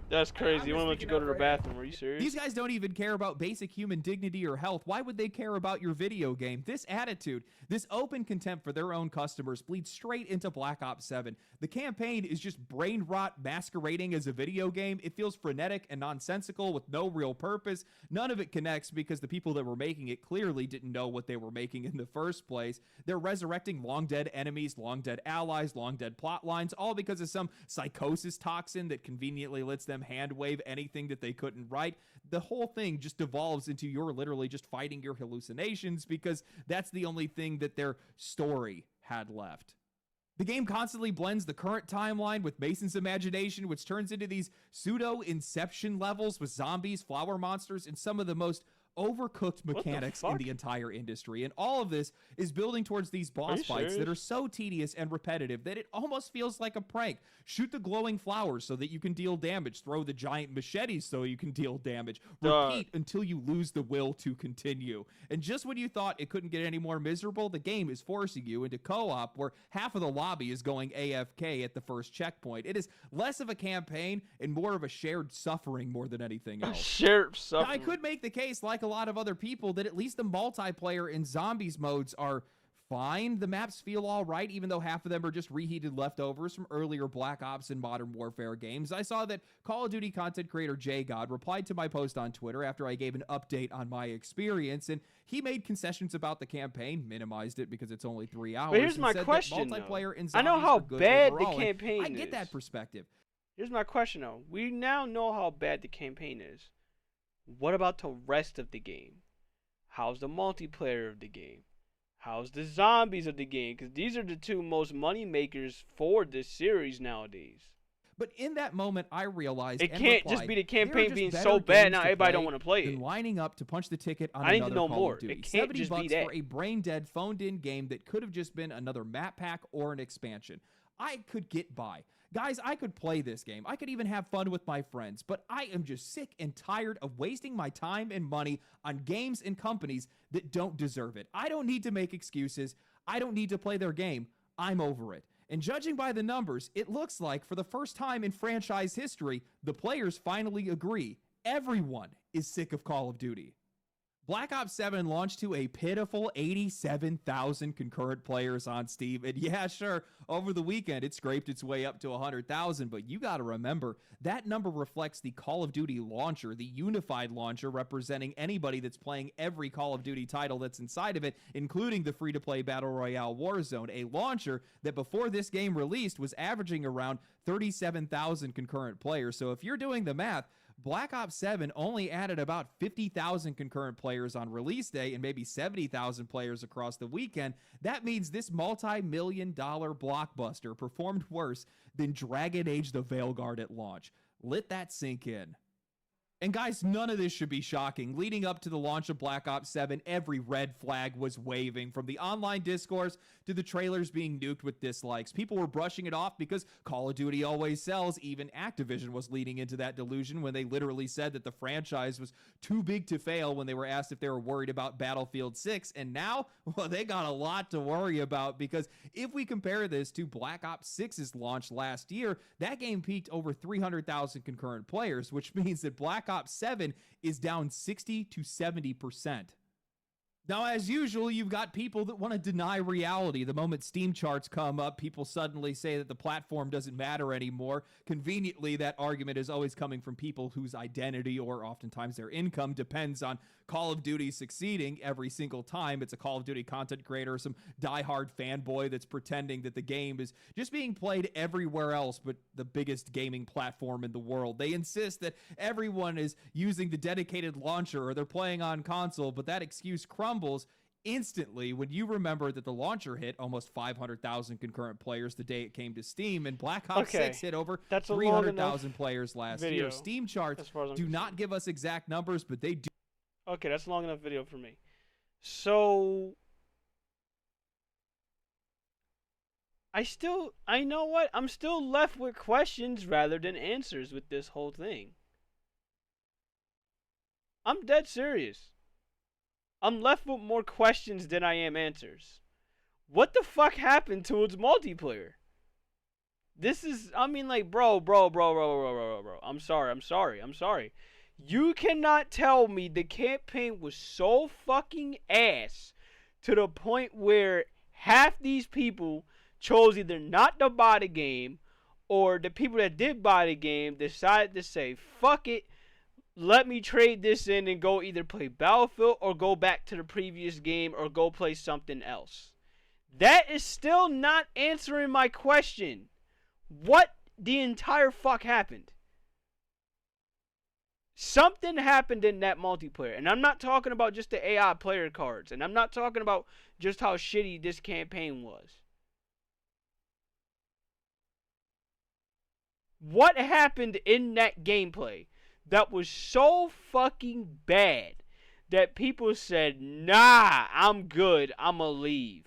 That's crazy. You want to let you go to the bathroom? Are you serious? These guys don't even care about basic human dignity or health. Why would they care about your video game? This attitude, this open contempt for their own customers bleeds straight into Black Ops 7. The campaign is just brain rot masquerading as a video game. It feels frenetic and nonsensical with no real purpose. None of it connects because the people that were making it clearly didn't know what they were making in the first place. They're resurrecting long-dead enemies, long-dead allies, long-dead plot lines, all because of some psychosis toxin that conveniently lets them hand wave anything that they couldn't write. The whole thing just devolves into you're literally just fighting your hallucinations because that's the only thing that their story had left. The game constantly blends the current timeline with Mason's imagination, which turns into these pseudo-Inception levels with zombies, flower monsters, and some of the most overcooked mechanics in the entire industry. And all of this is building towards these boss fights that are so tedious and repetitive that it almost feels like a prank. Shoot the glowing flowers so that you can deal damage. Throw the giant machetes so you can deal damage. Repeat until you lose the will to continue. And just when you thought it couldn't get any more miserable, the game is forcing you into co-op where half of the lobby is going AFK at the first checkpoint. It is less of a campaign and more of a shared suffering more than anything else. Shared suffering. Now, I could make the case, like a lot of other people, that at least the multiplayer and zombies modes are fine. The maps feel all right, even though half of them are just reheated leftovers from earlier Black Ops and Modern Warfare games. I saw that Call of Duty content creator JGod replied to my post on Twitter after I gave an update on my experience, and he made concessions about the campaign, minimized it because it's only 3 hours. But here's my question, multiplayer and I know how bad the campaign is. I get that perspective. Here's my question, though. We now know how bad the campaign is. What about the rest of the game? How's the multiplayer of the game? How's the zombies of the game? Because these are the two most money makers for this series nowadays. But in that moment, I realized it can't just be the campaign being so bad now everybody don't want to play it. Lining up to punch the ticket on I need another to know Call more. of Duty. It can't just be that. for a brain-dead, phoned-in game that could have just been another map pack or an expansion. I could get by. Guys, I could play this game. I could even have fun with my friends, but I am just sick and tired of wasting my time and money on games and companies that don't deserve it. I don't need to make excuses. I don't need to play their game. I'm over it. And judging by the numbers, it looks like for the first time in franchise history, the players finally agree. Everyone is sick of Call of Duty. Black Ops 7 launched to a pitiful 87,000 concurrent players on Steam. And yeah, sure, over the weekend, it scraped its way up to 100,000. But you got to remember, that number reflects the Call of Duty launcher, the unified launcher representing anybody that's playing every Call of Duty title that's inside of it, including the free-to-play Battle Royale Warzone, a launcher that before this game released was averaging around 37,000 concurrent players. So if you're doing the math, Black Ops 7 only added about 50,000 concurrent players on release day and maybe 70,000 players across the weekend. That means this multi-million-dollar blockbuster performed worse than Dragon Age the Veilguard at launch. Let that sink in. And guys, none of this should be shocking. Leading up to the launch of Black Ops 7, every red flag was waving, from the online discourse to the trailers being nuked with dislikes. People were brushing it off because Call of Duty always sells. Even Activision was leading into that delusion when they literally said that the franchise was too big to fail when they were asked if they were worried about Battlefield 6. And now, well, they got a lot to worry about, because if we compare this to Black Ops 6's launch last year, that game peaked over 300,000 concurrent players, which means that Black Ops 7 is down 60 to 70%. Now, as usual, you've got people that want to deny reality. The moment Steam charts come up, people suddenly say that the platform doesn't matter anymore. Conveniently, that argument is always coming from people whose identity or oftentimes their income depends on Call of Duty succeeding every single time. It's a Call of Duty content creator, some diehard fanboy that's pretending that the game is just being played everywhere else but the biggest gaming platform in the world. They insist that everyone is using the dedicated launcher or they're playing on console, but that excuse crumbles instantly when you remember that the launcher hit almost 500,000 concurrent players the day it came to Steam, and Black Ops 6 hit over 300,000 players last year. Steam charts do not give us exact numbers, but they do. Okay, that's long enough video for me. So, I know what? I'm still left with questions rather than answers with this whole thing. I'm dead serious. I'm left with more questions than I am answers. What the fuck happened to its multiplayer? This is, I mean, like, bro. I'm sorry. You cannot tell me the campaign was so fucking ass to the point where half these people chose either not to buy the game, or the people that did buy the game decided to say, fuck it, let me trade this in and go either play Battlefield or go back to the previous game or go play something else. That is still not answering my question. What the entire fuck happened? Something happened in that multiplayer. And I'm not talking about just the AI player cards. And I'm not talking about just how shitty this campaign was. What happened in that gameplay that was so fucking bad that people said, nah, I'm good, I'ma leave?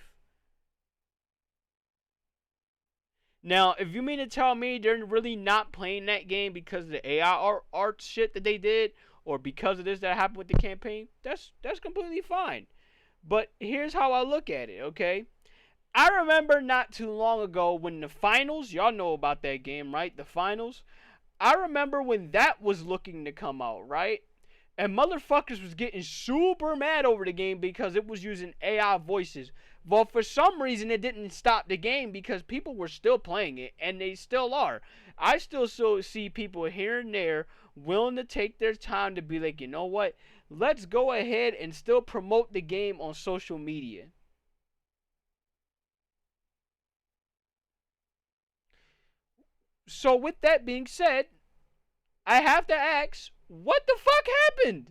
Now, if you mean to tell me they're really not playing that game because of the AI art shit that they did, or because of this that happened with the campaign, that's completely fine. But here's how I look at it, okay? I remember not too long ago when the finals, y'all know about that game, right? The finals. I remember when that was looking to come out, right? And motherfuckers was getting super mad over the game because it was using AI voices. Well, for some reason, it didn't stop the game because people were still playing it, and they still are. I still see people here and there willing to take their time to be like, you know what? Let's go ahead and still promote the game on social media. So with that being said, I have to ask, what the fuck happened?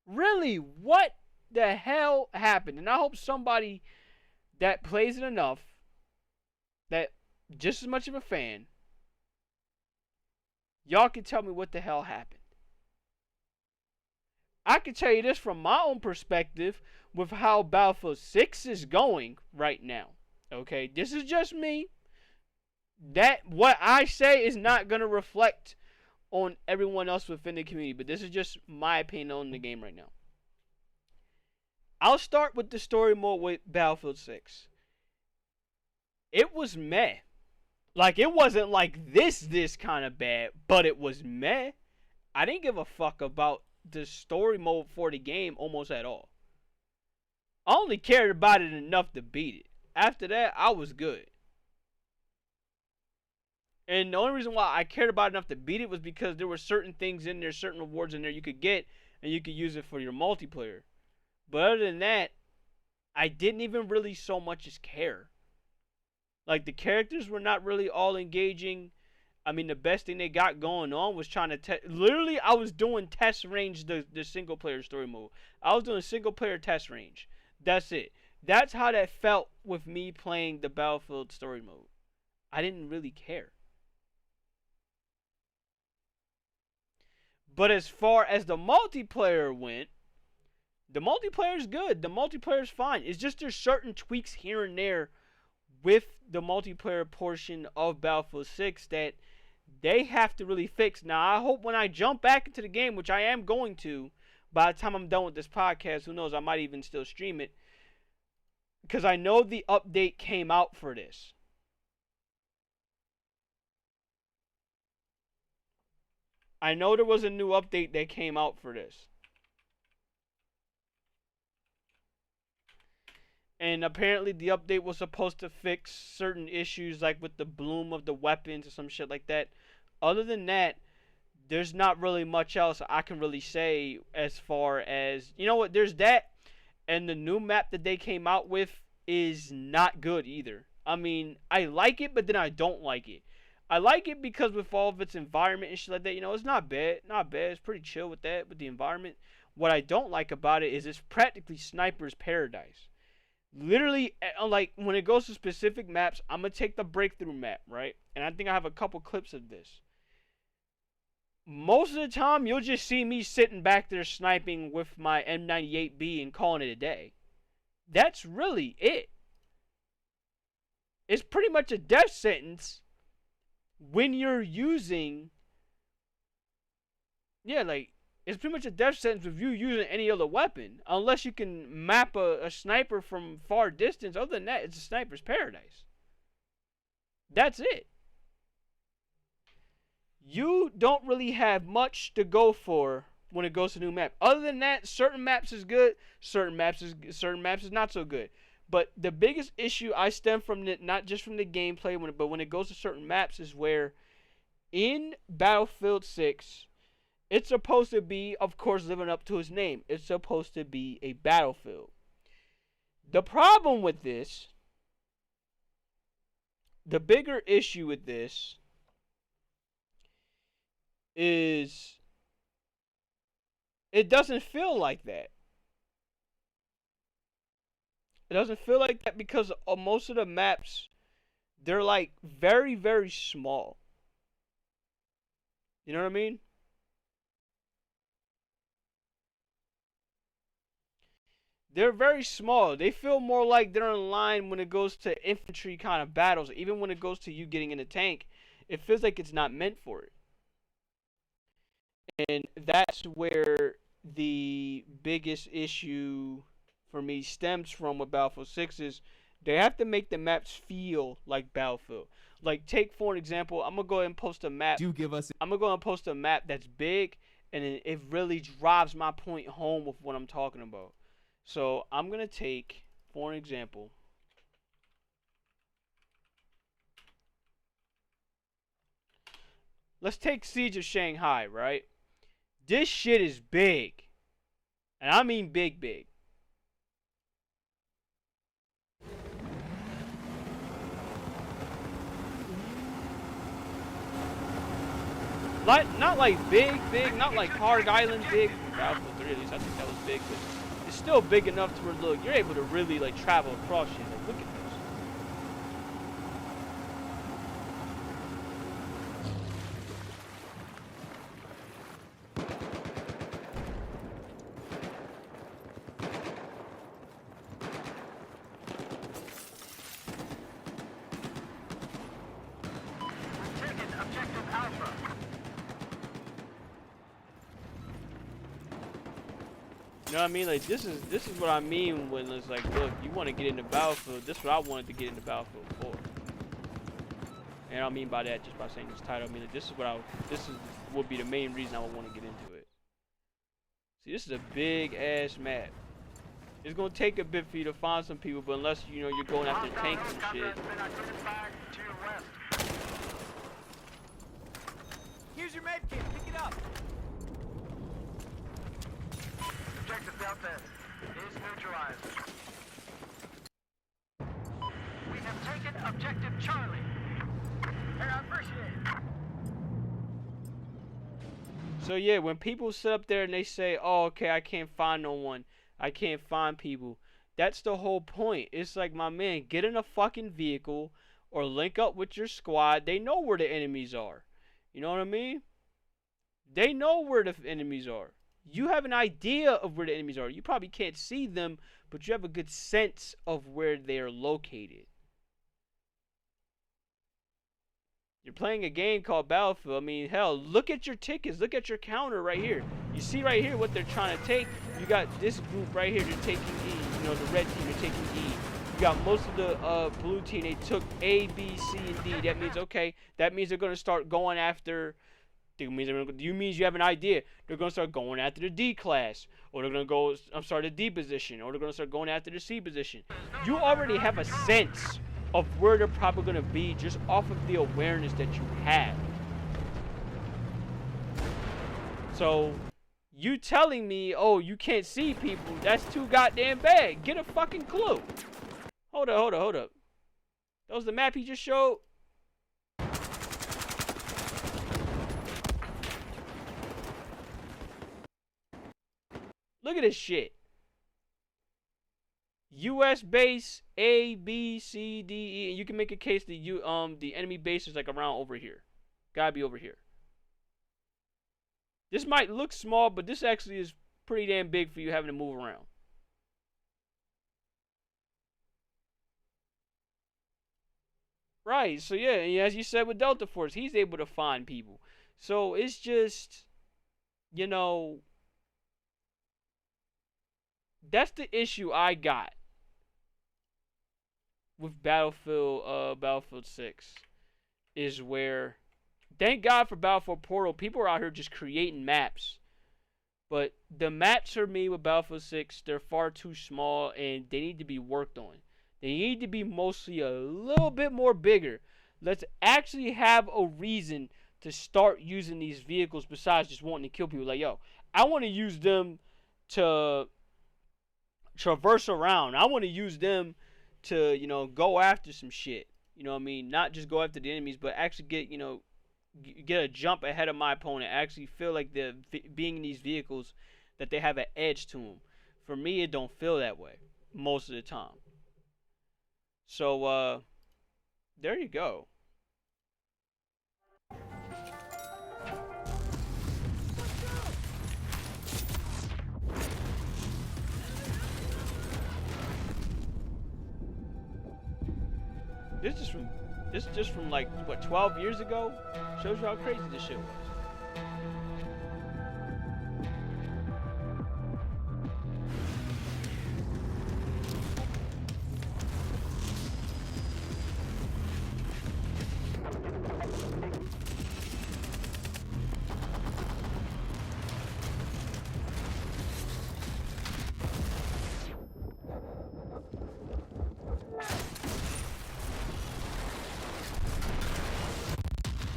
Really, what the hell happened? And I hope somebody that plays it enough, that just as much of a fan, y'all can tell me what the hell happened. I can tell you this from my own perspective with how Battlefield 6 is going right now. Okay, this is just me. That what I say is not going to reflect on everyone else within the community, but this is just my opinion on the game right now. I'll start with the story mode with Battlefield 6. It was meh. Like, it wasn't like this kind of bad, but it was meh. I didn't give a fuck about the story mode for the game almost at all. I only cared about it enough to beat it. After that, I was good. And the only reason why I cared about it enough to beat it was because there were certain things in there, certain rewards in there you could get, and you could use it for your multiplayer. But other than that, I didn't even really so much as care. Like, the characters were not really all engaging. I mean, the best thing they got going on was trying to literally, I was doing test range, the single player story mode. I was doing single player test range. That's it. That's how that felt with me playing the Battlefield story mode. I didn't really care. But as far as the multiplayer went, the multiplayer is good. The multiplayer is fine. It's just there's certain tweaks here and there with the multiplayer portion of Battlefield 6 that they have to really fix. Now, I hope when I jump back into the game, which I am going to, by the time I'm done with this podcast, who knows, I might even still stream it, because I know the update came out for this. I know there was a new update that came out for this. And apparently the update was supposed to fix certain issues like with the bloom of the weapons or some shit like that. Other than that, there's not really much else I can really say as far as, you know what, there's that, and the new map that they came out with is not good either. I mean, I like it, but then I don't like it. I like it because with all of its environment and shit like that, you know, it's not bad. Not bad. It's pretty chill with that, with the environment. What I don't like about it is it's practically Sniper's Paradise. Literally, like, when it goes to specific maps, I'm going to take the breakthrough map, right? And I think I have a couple clips of this. Most of the time, you'll just see me sitting back there sniping with my M98B and calling it a day. That's really it. It's pretty much a death sentence when you're using... Yeah, like, it's pretty much a death sentence with you using any other weapon. Unless you can map a sniper from far distance. Other than that, it's a Sniper's Paradise. That's it. You don't really have much to go for when it goes to new map. Other than that, certain maps is good, certain maps is not so good. But the biggest issue I stem from it, not just from the gameplay, but when it goes to certain maps, is where in Battlefield 6, it's supposed to be, of course, living up to its name. It's supposed to be a battlefield. The problem with this, the bigger issue with this, is it doesn't feel like that. It doesn't feel like that because most of the maps they're like very, very small. You know what I mean? They're very small. They feel more like they're in line when it goes to infantry kind of battles. Even when it goes to you getting in a tank, it feels like it's not meant for it. And that's where the biggest issue for me stems from with Battlefield 6 is they have to make the maps feel like Battlefield. Like, take for an example, I'm gonna go ahead and post a map. I'm gonna go ahead and post a map that's big, and it really drives my point home with what I'm talking about. So I'm gonna take, for an example, let's take Siege of Shanghai, right? This shit is big. And I mean big, big. Not like big, not like Hard Island big. Battlefield 3 at least, I think that was big, but it's still big enough to where, look, you're able to really like travel across shit. Like, look at this. You know what I mean? Like, this is what I mean when it's like, look, you want to get into Battlefield. This is what I wanted to get into Battlefield for. And I don't mean by that just by saying this title. I mean, like, this would be the main reason I would want to get into it. See, this is a big ass map. It's gonna take a bit for you to find some people, but unless you know you're going after tanks and shit. Here's your med kit. Pick it up. Objective Delta is neutralized. We have taken Objective Charlie. I appreciate it. So yeah, when people sit up there and they say, "Oh, okay, I can't find no one. I can't find people," that's the whole point. It's like, my man, get in a fucking vehicle or link up with your squad. They know where the enemies are. You know what I mean? They know where the enemies are. You have an idea of where the enemies are. You probably can't see them, but you have a good sense of where they're located. You're playing a game called Battlefield. I mean, hell, look at your tickets. Look at your counter right here. You see right here what they're trying to take. You got this group right here. They're taking E. You know, the red team, they're taking E. You got most of the blue team. They took A, B, C, and D. That means, okay, that means they're going to start going after... You means you have an idea. They're going to start going after the D class. Or they're going to go, the D position. Or they're going to start going after the C position. You already have a sense of where they're probably going to be just off of the awareness that you have. So, you telling me, oh, you can't see people, that's too goddamn bad. Get a fucking clue. Hold up. That was the map he just showed? Look at this shit. U.S. base A, B, C, D, E, and you can make a case that the enemy base is like around over here. Gotta be over here. This might look small, but this actually is pretty damn big for you having to move around. Right, so yeah, as you said with Delta Force, he's able to find people. So it's just, you know, that's the issue I got with Battlefield 6, is where, thank God for Battlefield Portal, people are out here just creating maps. But the maps for me with Battlefield 6, they're far too small and they need to be worked on. They need to be mostly a little bit more bigger. Let's actually have a reason to start using these vehicles besides just wanting to kill people. Like, yo, I want to use them to traverse around. I want to use them to, you know, go after some shit. You know what I mean? Not just go after the enemies, but actually get, you know, get a jump ahead of my opponent. Actually feel like they're being in these vehicles, that they have an edge to them. For me, it don't feel that way most of the time. So, There you go. This is just from like what, 12 years ago? Shows you how crazy this shit was.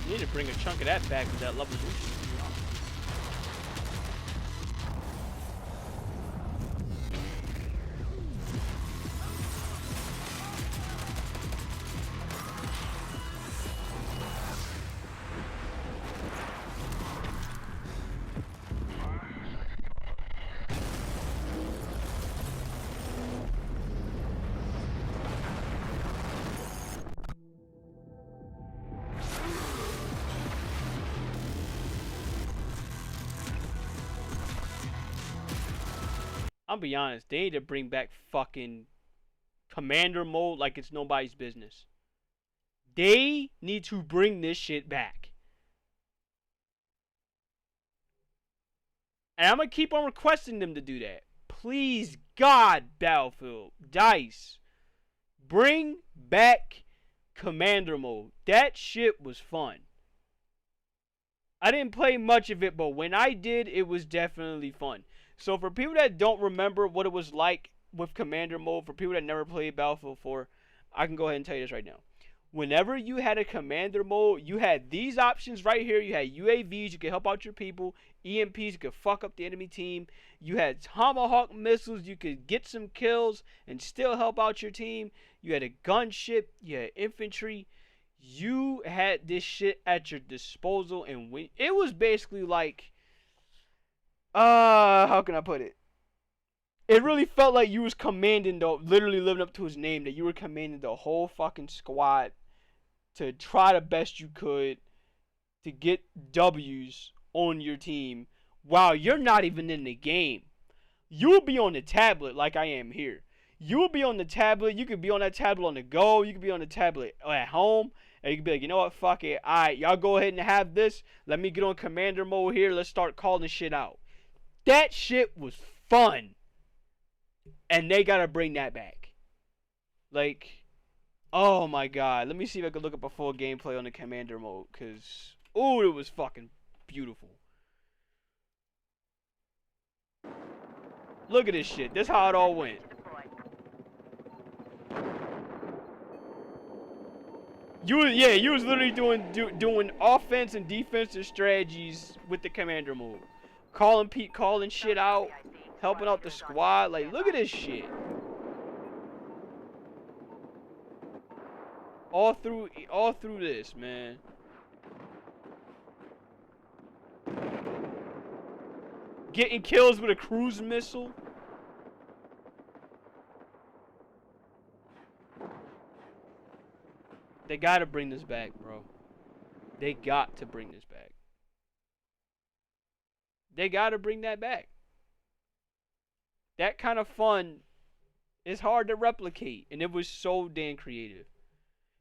You need to bring a chunk of that back with that level boost. I'll be honest, they need to bring back fucking Commander mode like it's nobody's business. They need to bring this shit back. And I'm going to keep on requesting them to do that. Please, God, Battlefield, DICE, bring back Commander mode. That shit was fun. I didn't play much of it, but when I did, it was definitely fun. So for people that don't remember what it was like with Commander mode, for people that never played Battlefield 4, I can go ahead and tell you this right now. Whenever you had a Commander mode, you had these options right here. You had UAVs, you could help out your people. EMPs, you could fuck up the enemy team. You had Tomahawk missiles, you could get some kills and still help out your team. You had a gunship, you had infantry. You had this shit at your disposal, and it was basically like, how can I put it? It really felt like you was commanding literally living up to his name, that you were commanding the whole fucking squad to try the best you could to get W's on your team while you're not even in the game. You'll be on the tablet like I am here. You'll be on the tablet. You could be on that tablet on the go. You could be on the tablet at home. And you can be like, you know what, fuck it. Alright, y'all go ahead and have this. Let me get on Commander mode here. Let's start calling shit out. That shit was fun. And they gotta bring that back. Like, oh my god. Let me see if I can look up a full gameplay on the Commander mode. Because, ooh, it was fucking beautiful. Look at this shit. This is how it all went. You was literally doing offense and defensive strategies with the Commander mode. Calling shit out, helping out the squad. Like, look at this shit. All through this, man. Getting kills with a cruise missile. They gotta bring this back, bro. They got to bring this back. They gotta bring that back. That kind of fun is hard to replicate, and it was so damn creative.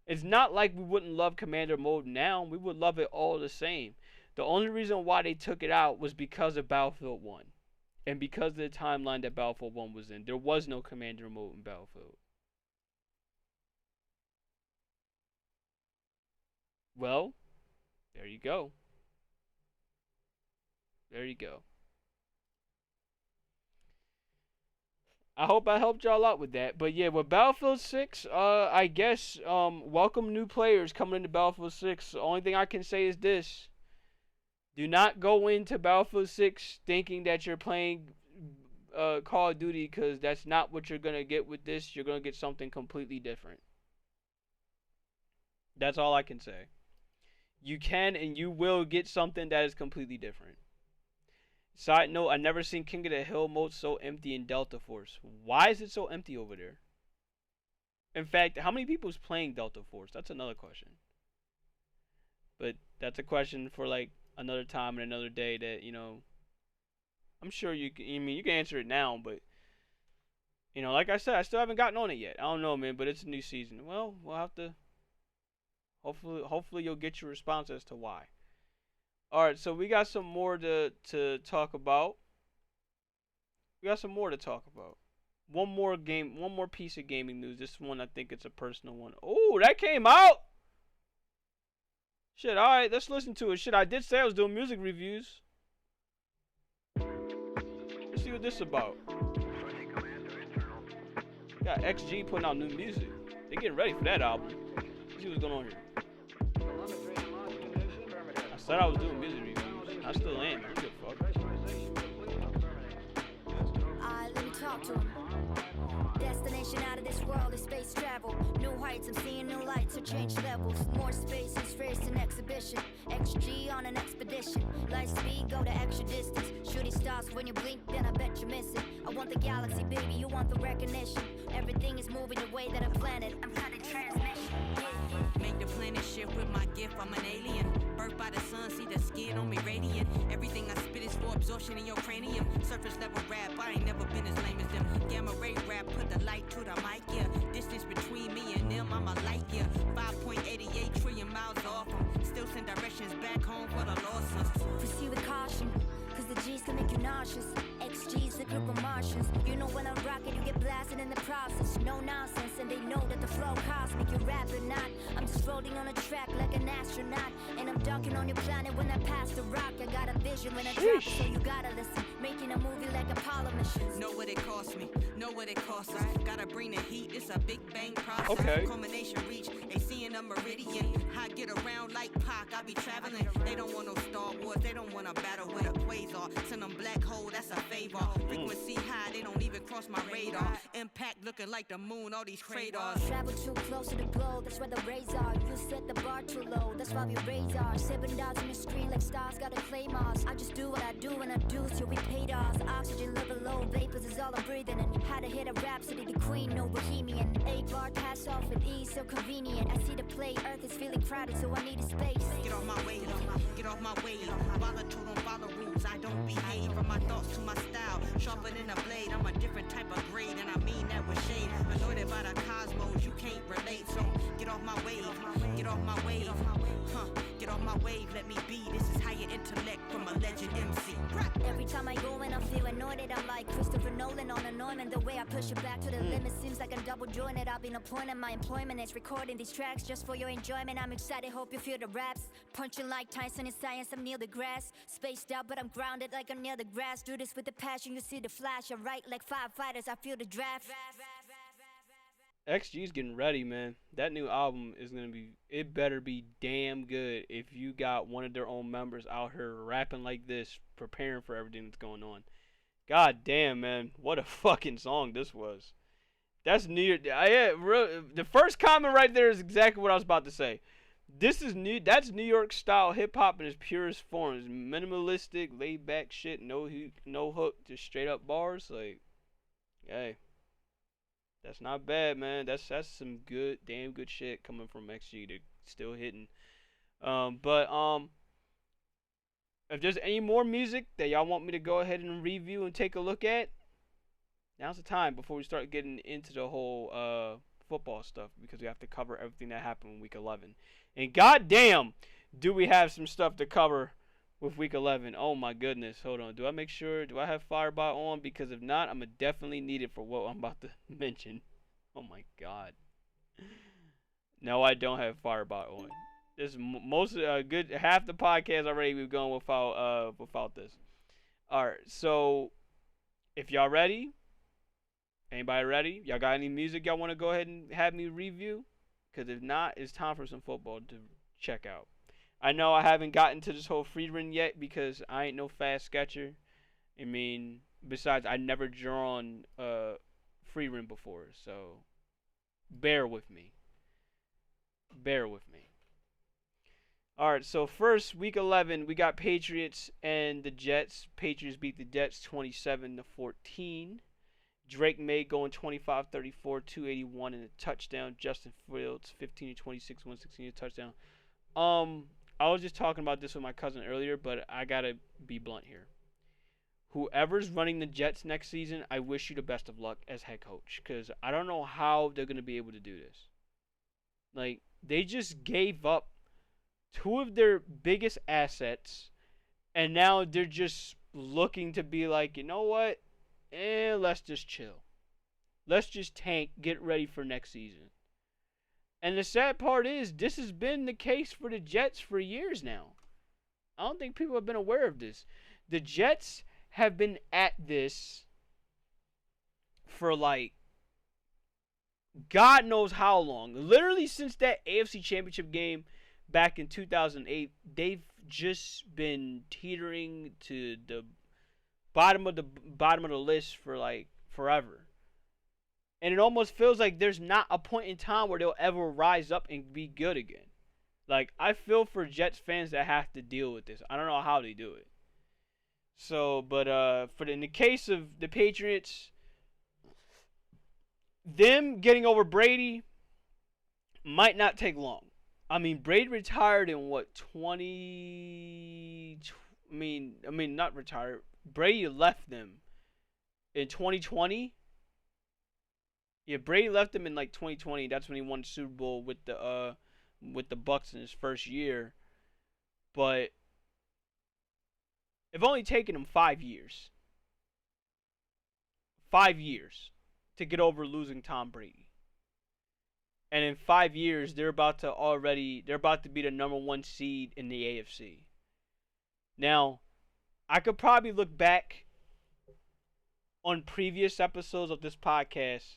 It's not like we wouldn't love Commander mode now. We would love it all the same. The only reason why they took it out was because of Battlefield 1. And because of the timeline that Battlefield 1 was in. There was no Commander mode in Battlefield. Well, there you go. There you go. I hope I helped y'all out with that. But yeah, with Battlefield 6, I guess, welcome new players coming into Battlefield 6. The only thing I can say is this. Do not go into Battlefield 6 thinking that you're playing Call of Duty, because that's not what you're going to get with this. You're going to get something completely different. That's all I can say. You can and you will get something that is completely different. Side note, I never seen King of the Hill mode so empty in Delta Force. Why is it so empty over there? In fact, how many people is playing Delta Force? That's another question. But that's a question for like another time and another day that, you know, I'm sure you can, I mean, you can answer it now, but, you know, like I said, I still haven't gotten on it yet. I don't know, man, but it's a new season. Well, we'll have to, hopefully you'll get your response as to why. All right, so we got some more to talk about. One more piece of gaming news. This one, I think it's a personal one. Oh, that came out. Shit, all right, let's listen to it. Shit, I did say I was doing music reviews. Let's see what this is about. Got XG putting out new music. They getting ready for that album. Let's see what's going on here. I said I was doing music reviews. I still am. I don't give a fuck. Let me talk to him. Destination out of this world is space travel. New heights, I'm seeing new lights or change levels. More space is race and exhibition. XG on an expedition. Light speed, go the extra distance. Shooting stars when you blink, then I bet you miss it. I want the galaxy, baby, you want the recognition. Everything is moving the way that I planned it. I'm planning transmission. Make the planet shift with my gift, I'm an alien. Birthed by the sun, see the skin on me radiant. Everything I spit is for absorption in your cranium. Surface level rap, I ain't never been as lame as them. Gamma ray rap, put the light to the mic, yeah. Distance between me and them, I'm a light, yeah. 5.88 trillion miles off. Still send directions back home for the lost ones. Proceed with caution, cause the G's can make you nauseous. XG's the group of Martians. You know when I'm rocking, you get blasted in the process. No nonsense, and they know that the flow cosmic. You rap or not, I'm just floating on a track like an astronaut. And I'm dunking on your planet when I pass the rock. I got a vision when I drop it, so you gotta listen. Making a movie like Apollo missions. Know what it cost me, know what it costs us. Gotta bring the heat, it's a big bang process. Okay. Culmination reach, they seeing a meridian. I get around like Pac, I be traveling. They don't want no Star Wars, they don't want to battle with a quasar. Send them black hole, that's a favor. Frequency high, they don't even cross my radar. Impact looking like the moon, all these craters. Travel too close to the glow, that's where the rays are. You set the bar too low, that's why we raise ours. 7 dots on the screen like stars, gotta claim ours. I just do what I do and I do till we paid ours. Oxygen level low, vapors is all I'm breathing in. Had to hit a rhapsody, the queen, no bohemian. 8 bar pass off with ease, so convenient. I see the play, earth is feeling crowded, so I need a space. Get off my way, get off my way. Volatile, don't follow rules, I don't behave. From my thoughts to my style, sharper than a blade. I'm a different type of grade, and I mean that with shade. Anointed by the cosmos, you can't relate. So get off my wave, get off my wave. Get off my wave, let me be. This is higher intellect from a legend MC. Every time I go and I feel anointed, I'm like Christopher Nolan on anointment. The way I push it back to the limit seems like I'm double jointed. I've been appointed, my employment is recording these tracks just for your enjoyment. I'm excited, hope you feel the raps. Punching like Tyson in science, I'm near the grass. Spaced out, but I'm grounded like I'm near the grass. Do this with the passion, you see the flash. I write like firefighters, I feel the draft. XG's getting ready, man. That new album is gonna be, it better be damn good if you got one of their own members out here rapping like this, preparing for everything that's going on. God damn, man, what a fucking song this was. That's New York. The first comment right there is exactly what I was about to say. This is new. That's New York style hip hop in its purest form. It's minimalistic, laid back shit, no hook, just straight up bars. Like, hey. That's not bad, man. That's some good, damn good shit coming from XG. They're still hitting. But if there's any more music that y'all want me to go ahead and review and take a look at, now's the time before we start getting into the whole football stuff, because we have to cover everything that happened in Week 11. And goddamn, do we have some stuff to cover with Week 11. Oh my goodness. Hold on. Do I make sure? Do I have Firebot on? Because if not, I'm going to definitely need it for what I'm about to mention. Oh my god. No, I don't have Firebot on. This is good half the podcast already we've gone without this. Alright, so if y'all ready? Anybody ready? Y'all got any music y'all want to go ahead and have me review? Because if not, it's time for some football to check out. I know I haven't gotten to this whole free run yet because I ain't no fast sketcher. I mean, besides, I never drawn free run before, so bear with me. Bear with me. All right, so first, Week 11, we got Patriots and the Jets. Patriots beat the Jets 27-14. Drake May going 25-34, 281 and a touchdown. Justin Fields 15-26, 116 and a touchdown. I was just talking about this with my cousin earlier, but I gotta be blunt here. Whoever's running the Jets next season, I wish you the best of luck as head coach, because I don't know how they're gonna be able to do this. Like, they just gave up 2 of their biggest assets, and now they're just looking to be like, you know what? Let's just chill. Let's just tank, get ready for next season. And the sad part is, this has been the case for the Jets for years now. I don't think people have been aware of this. The Jets have been at this for like God knows how long. Literally since that AFC Championship game back in 2008, they've just been teetering to the bottom of the list for like forever. And it almost feels like there's not a point in time where they'll ever rise up and be good again. Like, I feel for Jets fans that have to deal with this. I don't know how they do it. So, but in the case of the Patriots, them getting over Brady might not take long. I mean, Brady retired in what, 20... I mean, not retired. Brady left them in 2020. Yeah, Brady left them in like 2020. That's when he won the Super Bowl with the Bucs in his first year. But it's only taken him 5 years. 5 years to get over losing Tom Brady. And in 5 years, they're about to be the number 1 seed in the AFC. Now, I could probably look back on previous episodes of this podcast,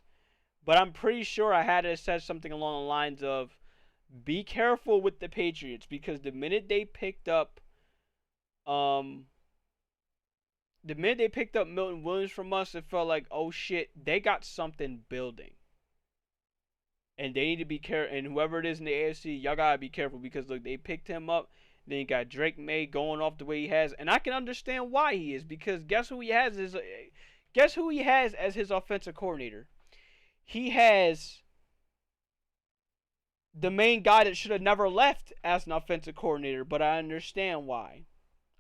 but I'm pretty sure I had to said something along the lines of, be careful with the Patriots, because the minute they picked up Milton Williams from us, it felt like, oh shit, they got something building. And they need to be careful. And whoever it is in the AFC, y'all gotta be careful, because look, they picked him up. Then you got Drake May going off the way he has, and I can understand why he is, because guess who he has as his offensive coordinator? He has the main guy that should have never left as an offensive coordinator, but I understand why.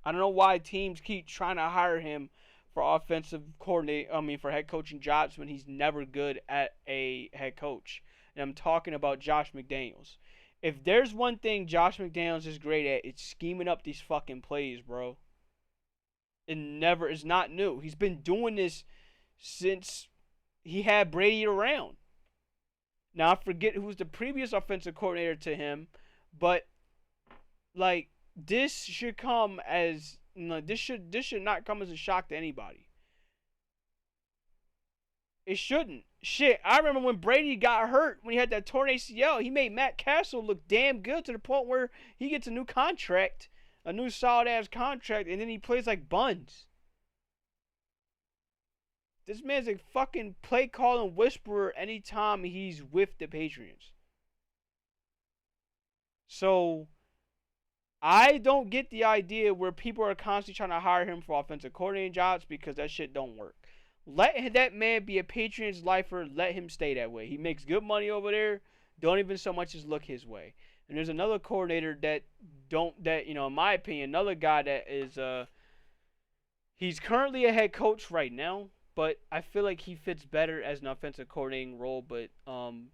I don't know why teams keep trying to hire him for for head coaching jobs when he's never good at a head coach. And I'm talking about Josh McDaniels. If there's one thing Josh McDaniels is great at, it's scheming up these fucking plays, bro. It's not new. He's been doing this since he had Brady around. Now, I forget who was the previous offensive coordinator to him, but like, this should come as, this should not come as a shock to anybody. It shouldn't. Shit, I remember when Brady got hurt, when he had that torn ACL, he made Matt Castle look damn good to the point where he gets a new contract, a new solid-ass contract, and then he plays like buns. This man's a fucking play-calling whisperer anytime he's with the Patriots. So, I don't get the idea where people are constantly trying to hire him for offensive coordinating jobs, because that shit don't work. Let that man be a Patriots lifer. Let him stay that way. He makes good money over there. Don't even so much as look his way. And there's another coordinator in my opinion, another guy that is, he's currently a head coach right now, but I feel like he fits better as an offensive coordinating role. But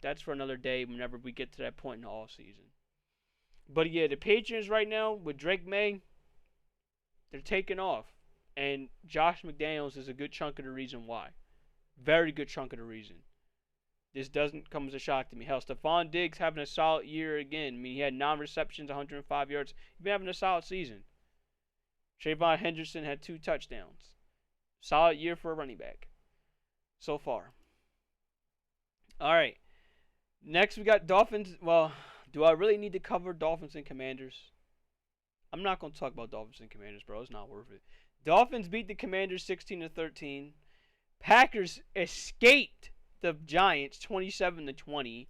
that's for another day whenever we get to that point in the off season. But yeah, the Patriots right now with Drake May, they're taking off. And Josh McDaniels is a good chunk of the reason why. Very good chunk of the reason. This doesn't come as a shock to me. Hell, Stephon Diggs having a solid year again. I mean, he had 9 receptions, 105 yards. He's been having a solid season. Trayvon Henderson had 2 touchdowns. Solid year for a running back so far. All right. Next, we got Dolphins. Well, do I really need to cover Dolphins and Commanders? I'm not going to talk about Dolphins and Commanders, bro. It's not worth it. Dolphins beat the Commanders 16-13. Packers escaped the Giants 27-20.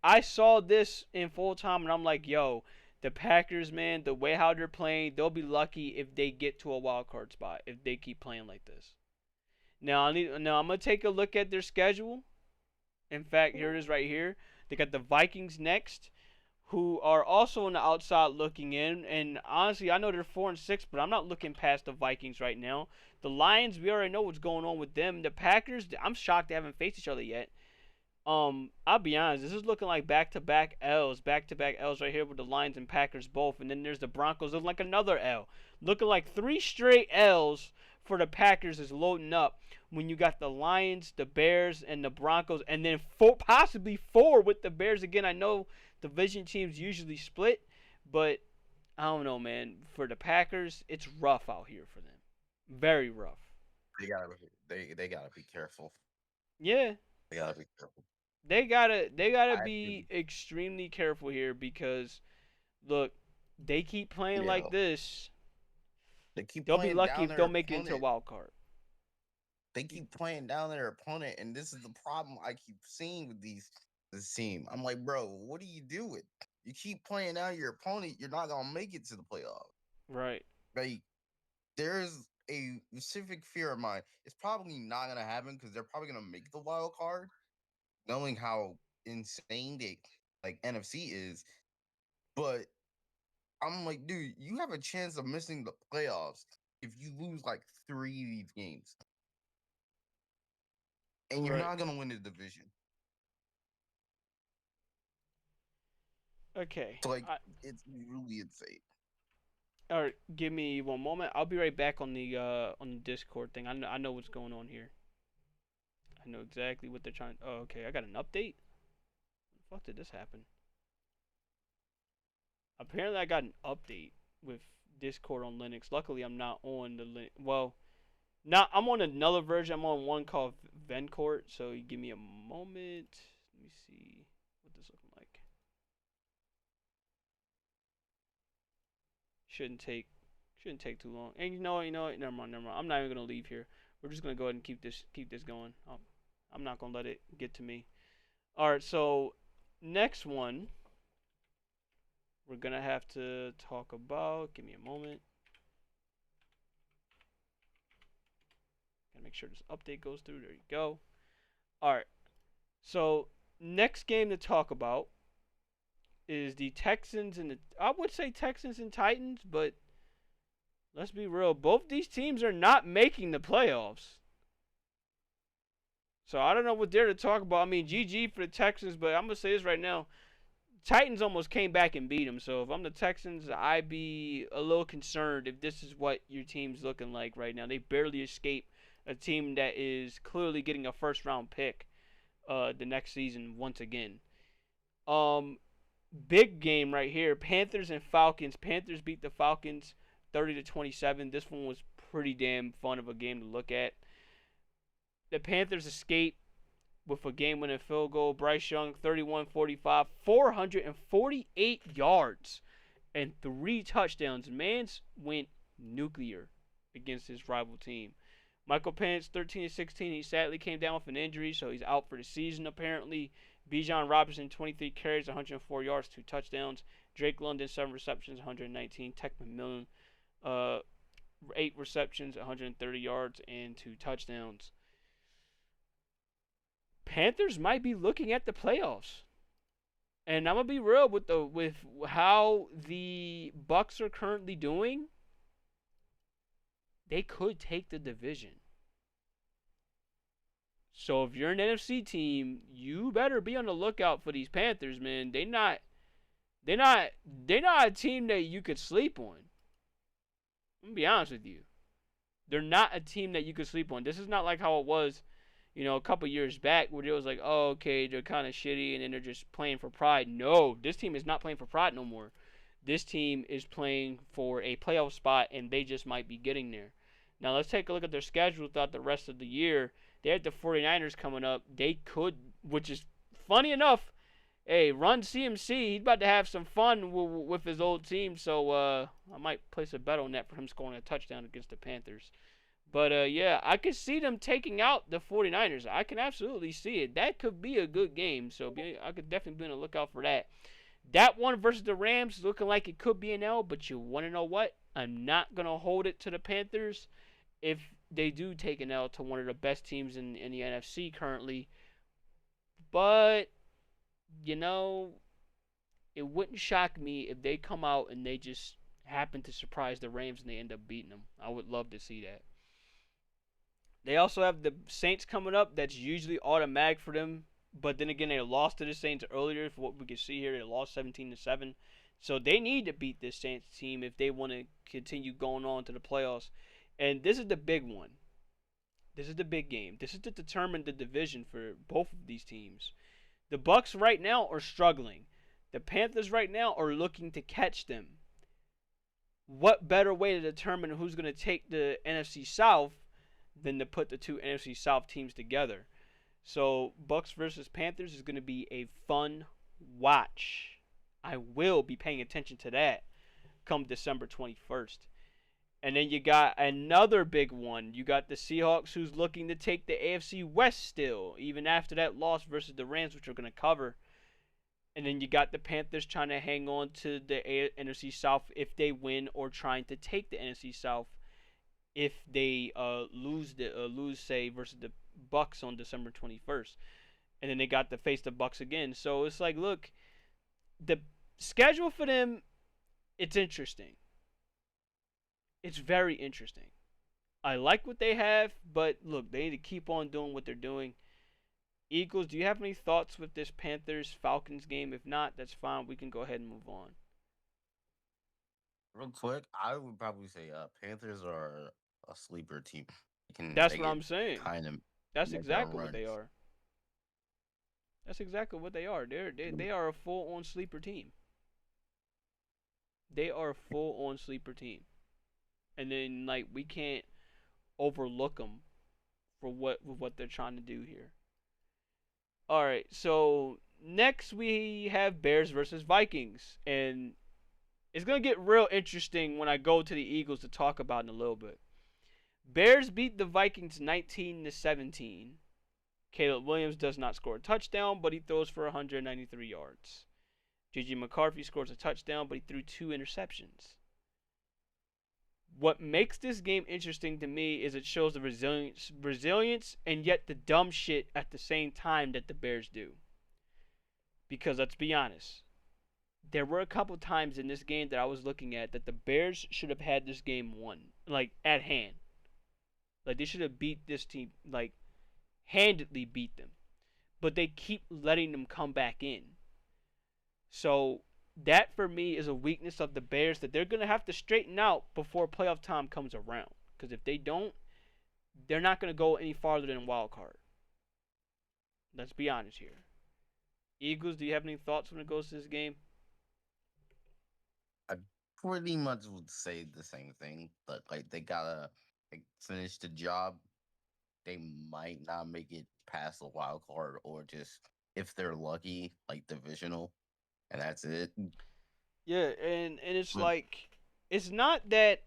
I saw this in full time, and I'm like, yo, the Packers, man, the way how they're playing, they'll be lucky if they get to a wild card spot if they keep playing like this. Now I'm gonna take a look at their schedule. In fact, here it is right here. They got the Vikings next, who are also on the outside looking in. And honestly, I know they're 4-6, but I'm not looking past the Vikings right now. The Lions, we already know what's going on with them. The Packers, I'm shocked they haven't faced each other yet. I'll be honest, this is looking like back-to-back L's right here with the Lions and Packers both. And then there's the Broncos looking like another L. Looking like 3 straight L's for the Packers is loading up when you got the Lions, the Bears, and the Broncos, and then possibly 4 with the Bears again. I know division teams usually split, but I don't know, man. For the Packers, it's rough out here for them. Very rough. They gotta be careful. Yeah. They gotta be careful. They gotta be extremely careful here because, look, they keep playing like this. They'll be lucky if they'll make it into a wild card. They keep playing down their opponent, and this is the problem I keep seeing with this team. I'm like, bro, what are you doing? You keep playing down your opponent, you're not gonna make it to the playoffs. Right. Like, there's a specific fear of mine. It's probably not gonna happen because they're probably gonna make the wild card, knowing how insane NFC is. But I'm like, dude, you have a chance of missing the playoffs if you lose like 3 of these games. And you're not going to win the division. Okay. So, it's really insane. All right, give me one moment. I'll be right back on the Discord thing. I know what's going on here. I know exactly what they're trying. Oh, okay. I got an update. When the fuck did this happen? Apparently, I got an update with Discord on Linux. Luckily, I'm not on the Linux. Well, I'm on another version. I'm on one called Vencourt. So you give me a moment. Let me see what this looking like. Shouldn't take too long. And you know what? Never mind. I'm not even gonna leave here. We're just gonna go ahead and keep this going. I'm not gonna let it get to me. All right. So next one, we're gonna have to talk about. Give me a moment. Gotta make sure this update goes through. There you go. All right. So next game to talk about is the Texans and I would say Texans and Titans, but let's be real. Both these teams are not making the playoffs. So I don't know what they're to talk about. I mean, GG for the Texans, but I'm gonna say this right now. Titans almost came back and beat them. So if I'm the Texans, I'd be a little concerned if this is what your team's looking like right now. They barely escaped a team that is clearly getting a first-round pick the next season once again. Big game right here. Panthers and Falcons. Panthers beat the Falcons 30-27. This one was pretty damn fun of a game to look at. The Panthers escaped with a game-winning field goal. Bryce Young, 31-45, 448 yards, and 3 touchdowns. Mans went nuclear against his rival team. Michael Penix, 13-16. He sadly came down with an injury, so he's out for the season apparently. Bijan Robinson, 23 carries, 104 yards, 2 touchdowns. Drake London, 7 receptions, 119. Tech McMillan, 8 receptions, 130 yards, and 2 touchdowns. Panthers might be looking at the playoffs. And I'm going to be real with how the Bucs are currently doing. They could take the division. So if you're an NFC team, you better be on the lookout for these Panthers, man. They're not a team that you could sleep on. I'm gonna be honest with you. They're not a team that you could sleep on. This is not like how it was, a couple years back where it was like, oh, okay, they're kind of shitty and then they're just playing for pride. No, this team is not playing for pride no more. This team is playing for a playoff spot and they just might be getting there. Now let's take a look at their schedule throughout the rest of the year. They have the 49ers coming up. They could, which is funny enough, hey, Run CMC, he's about to have some fun with his old team. So I might place a bet on that for him scoring a touchdown against the Panthers. But, yeah, I could see them taking out the 49ers. I can absolutely see it. That could be a good game. So I could definitely be on the lookout for that. That one versus the Rams looking like it could be an L. But you want to know what? I'm not going to hold it to the Panthers. if they do take an L to one of the best teams in the NFC currently. But, you know, it wouldn't shock me if they come out and they just happen to surprise the Rams and they end up beating them. I would love to see that. They also have the Saints coming up. That's usually automatic for them. But then again, they lost to the Saints earlier. For what we can see here, they lost 17-7. So they need to beat this Saints team if they want to continue going on to the playoffs. And this is the big one. This is the big game. This is to determine the division for both of these teams. The Bucs right now are struggling. The Panthers right now are looking to catch them. What better way to determine who's going to take the NFC South than to put the two NFC South teams together? So Bucs versus Panthers is going to be a fun watch. I will be paying attention to that come December 21st. And then you got another big one. You got the Seahawks, who's looking to take the AFC West still, even after that loss versus the Rams, which we're going to cover. And then you got the Panthers trying to hang on to the NFC South if they win, or trying to take the NFC South if they lose, say, versus the Bucs on December 21st. And then they got to face the Bucs again. So it's like, look, the schedule for them, it's interesting. It's very interesting. I like what they have, but look, they need to keep on doing what they're doing. Eagles, do you have any thoughts with this Panthers-Falcons game? If not, that's fine. We can go ahead and move on. Real quick, I would probably say Panthers are a sleeper team. That's what I'm saying. That's make exactly their what they runs. are. That's exactly what they are. They are a full-on sleeper team. They are a full-on sleeper team. And then, like, we can't overlook them for what they're trying to do here. All right, so next we have Bears versus Vikings, and it's gonna get real interesting when I go to the Eagles to talk about in a little bit. Bears beat the Vikings 19-17. Caleb Williams does not score a touchdown, but he throws for 193 yards. J.J. McCarthy scores a touchdown, but he threw 2 interceptions. What makes this game interesting to me is it shows the resilience and yet the dumb shit at the same time that the Bears do. Because let's be honest, there were a couple times in this game that I was looking at that the Bears should have had this game won, like at hand. Like they should have beat this team, like handedly beat them. But they keep letting them come back in. So that, for me, is a weakness of the Bears that they're going to have to straighten out before playoff time comes around. Because if they don't, they're not going to go any farther than a wild card. Let's be honest here. Eagles, do you have any thoughts when it goes to this game? I pretty much would say the same thing, but like they gotta finish the job. They might not make it past the wild card, or just, if they're lucky, like divisional. And that's it. Yeah, and it's like, it's not that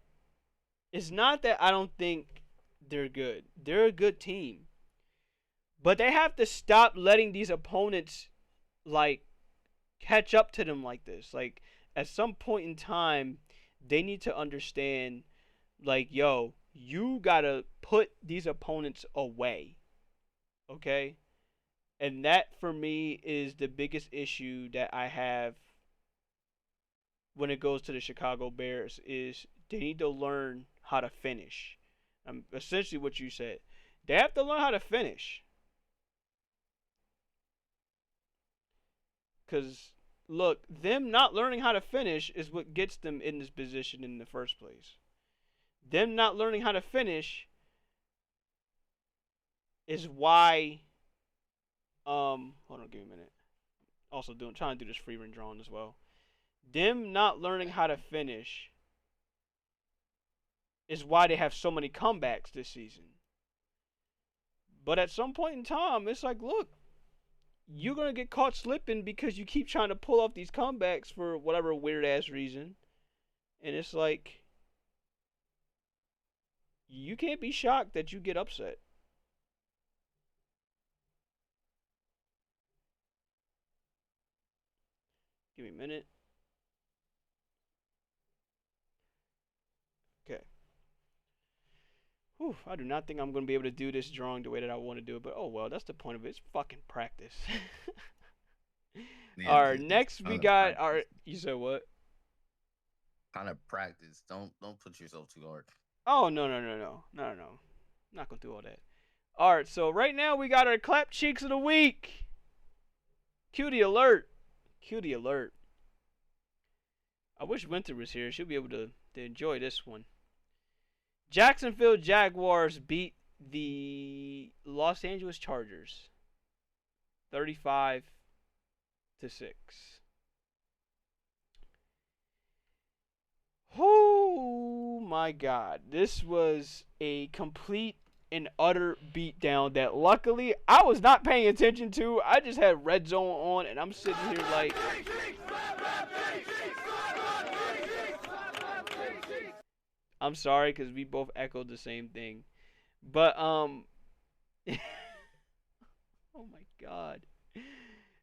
I don't think they're good. They're a good team. But they have to stop letting these opponents, like, catch up to them like this. Like, at some point in time, they need to understand, like, yo, you gotta put these opponents away. Okay? And that, for me, is the biggest issue that I have when it goes to the Chicago Bears, is they need to learn how to finish. Essentially what you said. They have to learn how to finish. Because, look, them not learning how to finish is what gets them in this position in the first place. Them not learning how to finish is why... hold on, give me a minute. Also trying to do this free run drawing as well. Them not learning how to finish is why they have so many comebacks this season. But at some point in time, it's like, look, you're going to get caught slipping because you keep trying to pull off these comebacks for whatever weird-ass reason. And it's like, you can't be shocked that you get upset. Give me a minute. Okay. Whew, I do not think I'm going to be able to do this drawing the way that I want to do it, but oh well, that's the point of it. It's fucking practice. Yeah, All right, it's next we kind of got practice. our. You said what? Kind of practice. Don't put yourself too hard. Oh no. Not gonna do all that. All right, so right now we got our clap cheeks of the week. Cutie alert. Cutie alert. I wish Winter was here. She'll be able to enjoy this one. Jacksonville Jaguars beat the Los Angeles Chargers 35-6. Oh my God. This was a complete and utter beatdown that luckily I was not paying attention to. I just had Red Zone on and I'm sitting here like... I'm sorry because we both echoed the same thing. But, oh my God.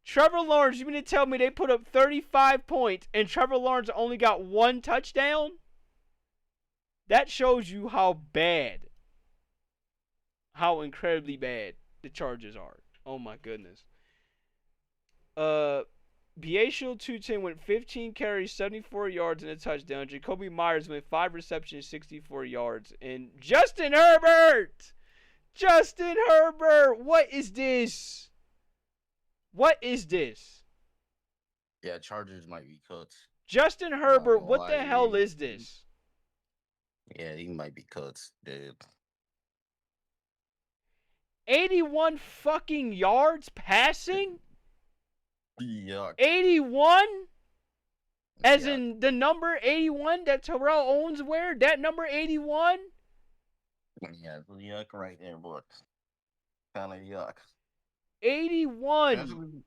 Trevor Lawrence, you mean to tell me they put up 35 points and Trevor Lawrence only got 1 touchdown? That shows you how bad, how incredibly bad the Chargers are. Oh my goodness. Bjayshul Tutin went 15 carries, 74 yards, and a touchdown. Jacoby Myers went 5 receptions, 64 yards. And Justin Herbert! Justin Herbert! What is this? What is this? Yeah, Chargers might be cooked. Justin Herbert, gonna what lie the to hell you. is this? Yeah, he might be cooked, dude. 81 fucking yards passing? Yuck. 81? As Yeah. in the number 81 that Terrell Owens wear? That number 81? Yeah, yuck right there, boy. Kind of yuck. 81.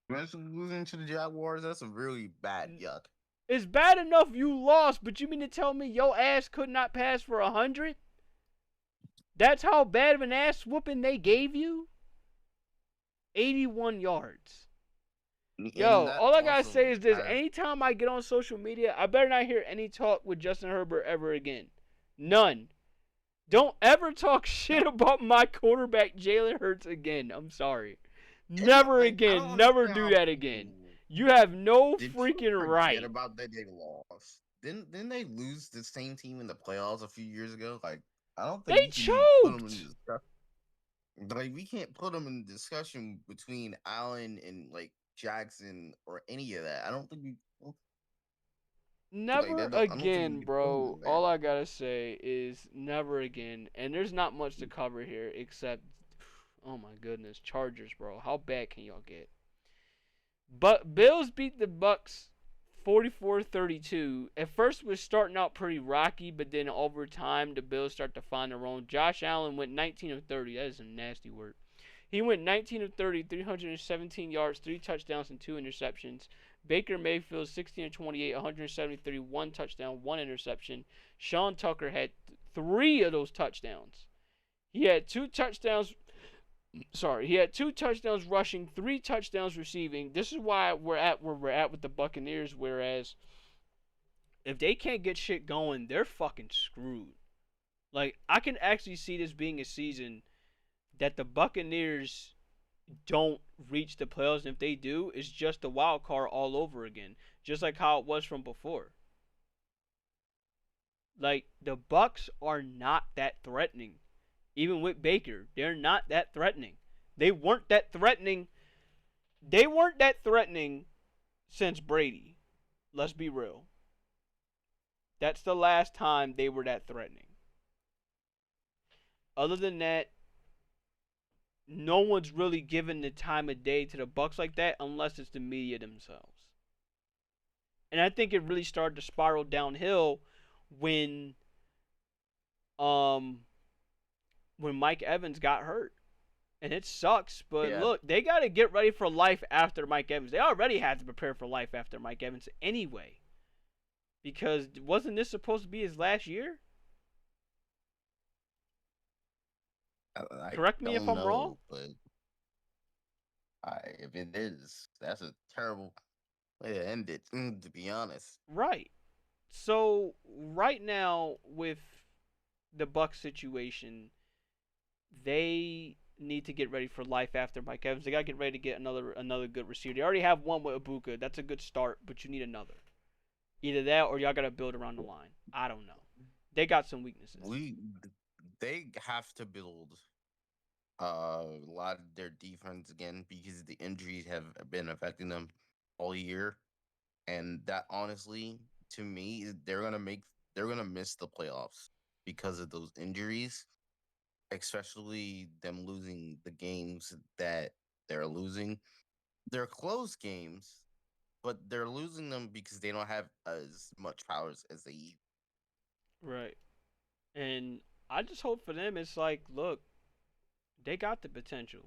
Imagine losing to the Jaguars. That's a really bad yuck. It's bad enough you lost, but you mean to tell me your ass could not pass for 100? That's how bad of an ass whooping they gave you? 81 yards. Yo, all I gotta say is this. Anytime I get on social media, I better not hear any talk with Justin Herbert ever again. None. Don't ever talk shit about my quarterback, Jalen Hurts, again. I'm sorry. Never again. Never do that again. You have no freaking right. Forget about that they lost. Didn't they lose the same team in the playoffs a few years ago? Like, I don't think They we can put them in choked. discussion. Like, we can't put them in discussion between Allen and like Jackson or any of that. I don't think we. Never I don't think again, we can bro. put them All I gotta say is never again. And there's not much to cover here except, oh my goodness, Chargers, bro. How bad can y'all get? But Bills beat the Bucks 44-32. At first, it was starting out pretty rocky, but then over time, the Bills start to find their own. Josh Allen went 19 of 30. That is some nasty work. He went 19 of 30, 317 yards, 3 touchdowns, and 2 interceptions. Baker Mayfield, 16 of 28, 173, 1 touchdown, 1 interception. Sean Tucker had 3 of those touchdowns. He had 2 touchdowns. He had 2 touchdowns rushing, 3 touchdowns receiving. This is why we're at where we're at with the Buccaneers. Whereas, if they can't get shit going, they're fucking screwed. Like, I can actually see this being a season that the Buccaneers don't reach the playoffs, and if they do, it's just a wild card all over again, just like how it was from before. Like, the Bucs are not that threatening. Even with Baker, they're not that threatening. They weren't that threatening. They weren't that threatening since Brady. Let's be real. That's the last time they were that threatening. Other than that, no one's really given the time of day to the Bucs like that unless it's the media themselves. And I think it really started to spiral downhill when Mike Evans got hurt. And it sucks, but look, they got to get ready for life after Mike Evans. They already had to prepare for life after Mike Evans anyway. Because wasn't this supposed to be his last year? Correct me if I'm wrong. But if it is, that's a terrible way to end it, to be honest. Right. So, right now, with the Bucks situation, they need to get ready for life after Mike Evans. They got to get ready to get another good receiver. They already have one with Ibuka. That's a good start, but you need another. Either that or y'all got to build around the line. I don't know. They got some weaknesses. They have to build a lot of their defense again because the injuries have been affecting them all year, and that honestly, to me, they're gonna miss the playoffs because of those injuries, especially them losing the games that they're losing. They're close games, but they're losing them because they don't have as much powers as they need. Right. And I just hope for them it's like, look, they got the potential.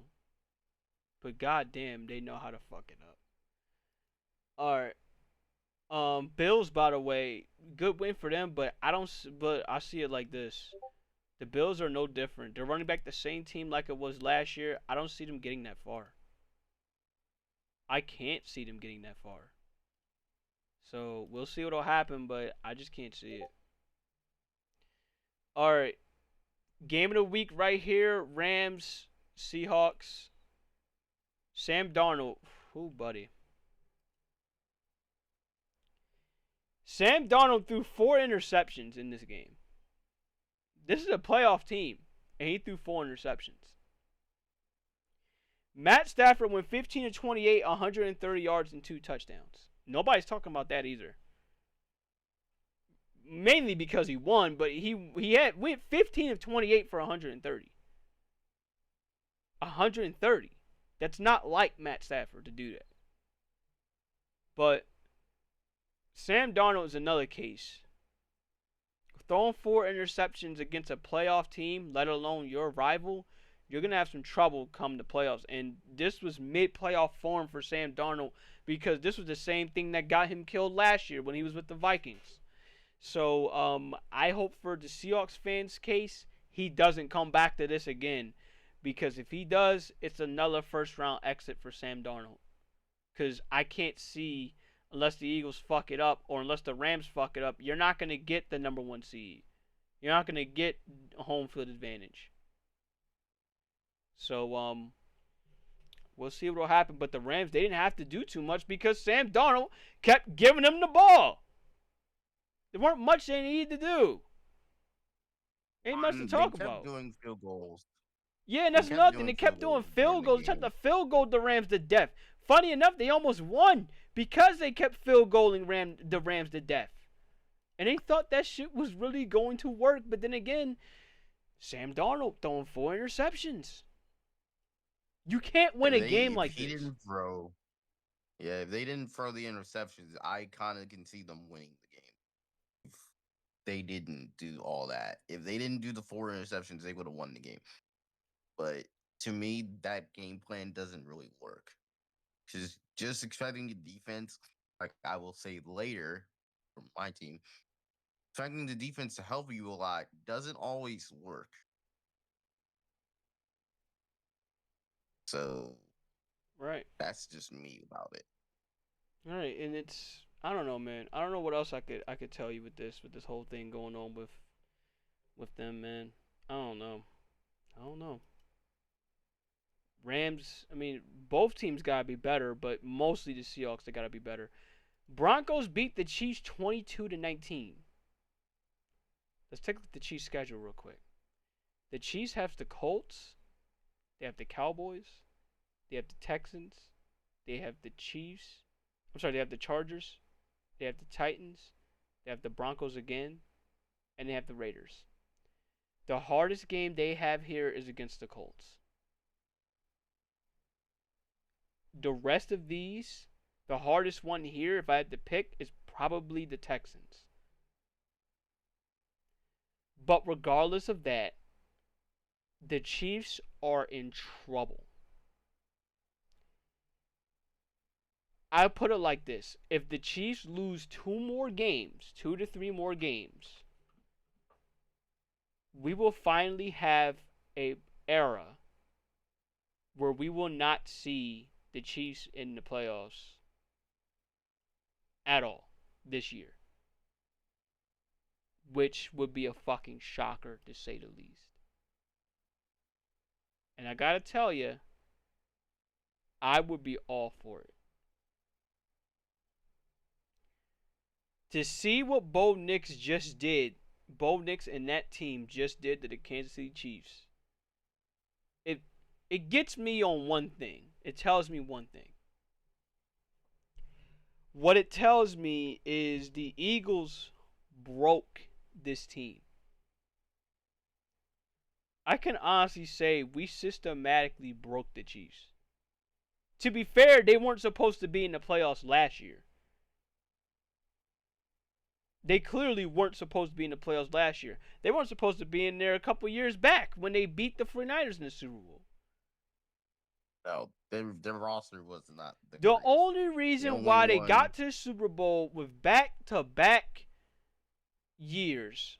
But goddamn, they know how to fuck it up. Alright. Bills, by the way, good win for them, but I see it like this. The Bills are no different. They're running back the same team like it was last year. I don't see them getting that far. I can't see them getting that far. So we'll see what'll happen, but I just can't see it. Alright. Game of the week right here. Rams, Seahawks. Sam Darnold. Ooh, buddy. Sam Darnold threw 4 interceptions in this game. This is a playoff team, and he threw 4 interceptions. Matt Stafford went 15 of 28, 130 yards and 2 touchdowns. Nobody's talking about that either. Mainly because he won, but he went 15 of 28 for 130. 130. That's not like Matt Stafford to do that. But Sam Darnold is another case. Throwing 4 interceptions against a playoff team, let alone your rival, you're going to have some trouble come the playoffs. And this was mid-playoff form for Sam Darnold because this was the same thing that got him killed last year when he was with the Vikings. So I hope for the Seahawks fans' case, he doesn't come back to this again. Because if he does, it's another first-round exit for Sam Darnold. Because I can't see, unless the Eagles fuck it up or unless the Rams fuck it up, you're not going to get the number 1 seed. You're not going to get home field advantage. So, we'll see what will happen. But the Rams, they didn't have to do too much because Sam Darnold kept giving them the ball. There weren't much they needed to do. Ain't much to talk about. Doing field goals. Yeah, and that's nothing. They kept doing field goals. They tried to field goal the Rams to death. Funny enough, they almost won because they kept field goaling the Rams to death. And they thought that shit was really going to work. But then again, Sam Darnold throwing 4 interceptions. You can't win a game like this. If they didn't throw the interceptions, I kind of can see them winning the game. If they didn't do all that. If they didn't do the 4 interceptions, they would have won the game. But to me, that game plan doesn't really work. Because just expecting the defense, like I will say later from my team, expecting the defense to help you a lot doesn't always work. So, right, that's just me about it. All right, and it's, I don't know, man. I don't know what else I could tell you with this whole thing going on with them, man. I don't know. Rams, I mean, both teams gotta be better, but mostly the Seahawks, they gotta be better. Broncos beat the Chiefs 22-19. Let's take a look at the Chiefs' schedule real quick. The Chiefs have the Colts, they have the Cowboys, they have the Texans, they have the Chiefs. They have the Chargers, they have the Titans, they have the Broncos again, and they have the Raiders. The hardest game they have here is against the Colts. The rest of these, the hardest one here, if I had to pick, is probably the Texans. But regardless of that, the Chiefs are in trouble. I put it like this. If the Chiefs lose 2 to 3 more games, we will finally have an era where we will not see the Chiefs in the playoffs at all this year. which would be a fucking shocker to say the least. And I gotta tell you, I would be all for it. To see what Bo Nix just did, Bo Nix and that team just did to the Kansas City Chiefs, it gets me on one thing. It tells me one thing. What it tells me is the Eagles broke this team. I can honestly say we systematically broke the Chiefs. To be fair, they weren't supposed to be in the playoffs last year. They clearly weren't supposed to be in the playoffs last year. They weren't supposed to be in there a couple years back when they beat the 49ers in the Super Bowl. No, their roster was not the only reason why they got to the Super Bowl with back-to-back years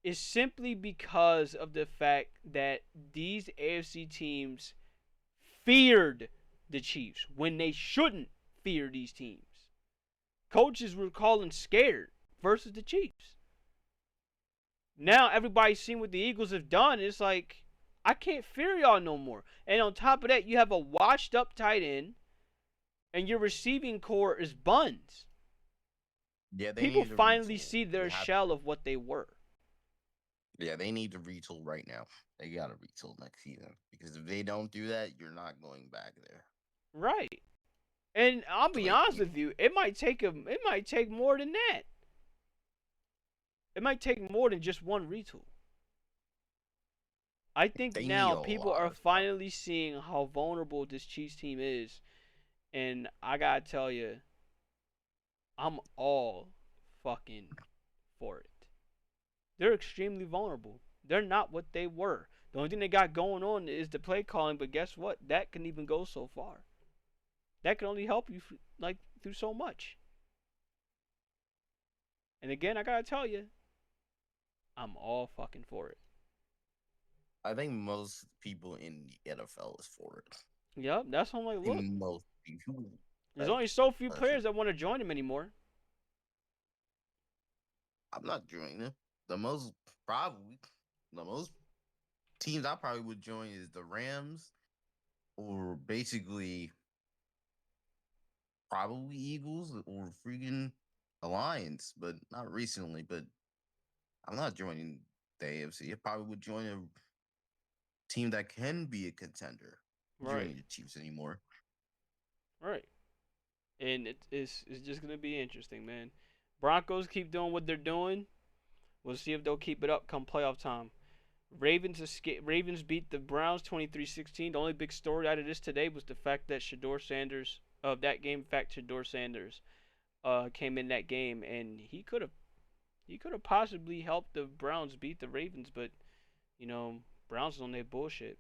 is simply because of the fact that these AFC teams feared the Chiefs when they shouldn't fear these teams. Coaches were calling scared versus the Chiefs. Now everybody's seen what the Eagles have done. It's like, I can't fear y'all no more. And on top of that, you have a washed up tight end, and your receiving core is buns. Yeah, people finally see their shell of what they were. Yeah, they need to retool right now. They got to retool next season, because if they don't do that, you're not going back there. Right. And I'll be honest with you, it might take more than that. It might take more than just one retool. I think now people are finally seeing how vulnerable this Chiefs team is. And I gotta tell you, I'm all fucking for it. They're extremely vulnerable. They're not what they were. The only thing they got going on is the play calling, but guess what? That can even go so far. That can only help you through so much. And again, I gotta tell you, I'm all fucking for it. I think most people in the NFL is for it. Yep, that's what I'm like, look. Most people. There's only so few players that want to join him anymore. I'm not joining them. The most teams I probably would join is the Rams, or basically probably Eagles or freaking the Lions, but not recently. But I'm not joining the AFC. I probably would join a team that can be a contender. Right. Joining the Chiefs anymore. Right. And it's just gonna be interesting, man. Broncos keep doing what they're doing. We'll see if they'll keep it up come playoff time. Ravens beat the Browns 23-16. The only big story out of this today was the fact that Shedeur Sanders came in that game, and he could have possibly helped the Browns beat the Ravens, but Browns on their bullshit.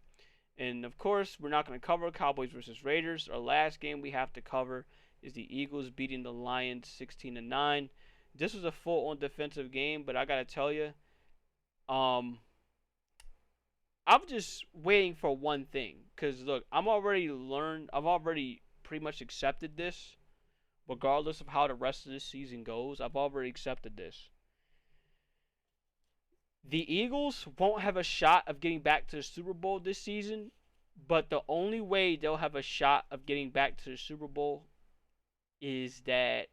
And of course, we're not going to cover Cowboys versus Raiders. Our last game we have to cover is the Eagles beating the Lions 16-9. This was a full-on defensive game, but I got to tell you, I'm just waiting for one thing. Because, look, I've already pretty much accepted this. Regardless of how the rest of this season goes, I've already accepted this. The Eagles won't have a shot of getting back to the Super Bowl this season, but the only way they'll have a shot of getting back to the Super Bowl is that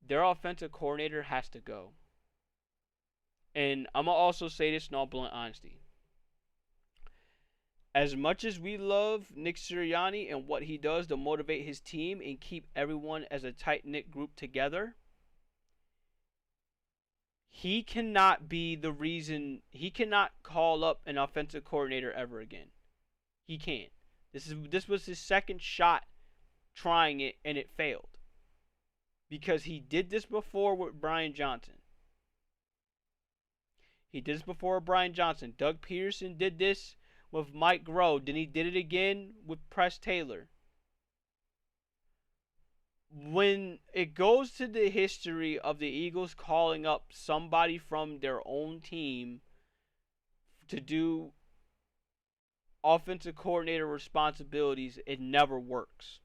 their offensive coordinator has to go. And I'm going to also say this in all blunt honesty. As much as we love Nick Sirianni and what he does to motivate his team and keep everyone as a tight-knit group together, he cannot be the reason. He cannot call up an offensive coordinator ever again. He can't. This was his second shot trying it, and it failed. Because he did this before with Brian Johnson. Doug Peterson did this with Mike Groh. Then he did it again with Press Taylor. When it goes to the history of the Eagles calling up somebody from their own team to do offensive coordinator responsibilities, it never works.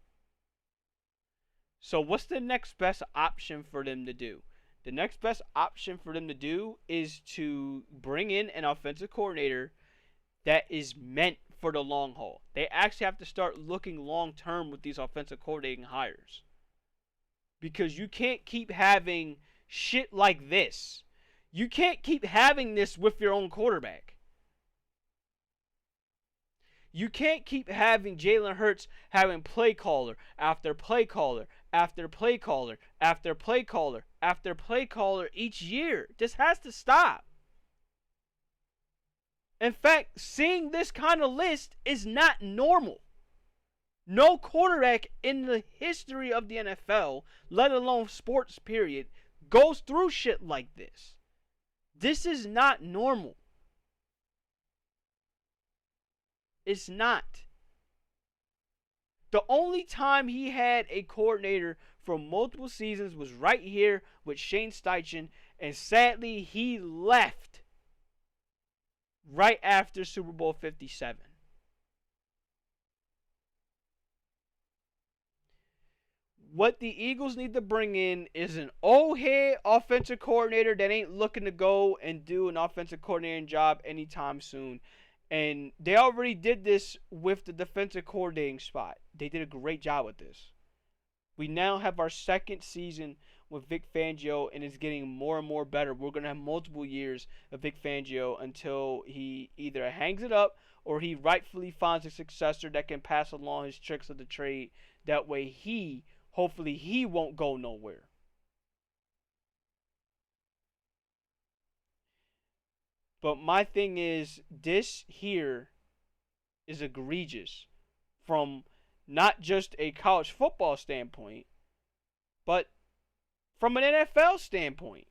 So what's the next best option for them to do? The next best option for them to do is to bring in an offensive coordinator that is meant for the long haul. They actually have to start looking long term with these offensive coordinating hires. Because you can't keep having shit like this. You can't keep having this with your own quarterback. You can't keep having Jalen Hurts having play caller after play caller after play caller after play caller after play caller each year. This has to stop. In fact, seeing this kind of list is not normal. No quarterback in the history of the NFL, let alone sports period, goes through shit like this. This is not normal. It's not. The only time he had a coordinator for multiple seasons was right here with Shane Steichen, and sadly he left right after Super Bowl 57. What the Eagles need to bring in is an old head offensive coordinator that ain't looking to go and do an offensive coordinating job anytime soon. And they already did this with the defensive coordinating spot. They did a great job with this. We now have our second season with Vic Fangio, and it's getting more and more better. We're going to have multiple years of Vic Fangio until he either hangs it up or he rightfully finds a successor that can pass along his tricks of the trade. That way hopefully he won't go nowhere. But my thing is, this here is egregious from not just a college football standpoint, but from an NFL standpoint.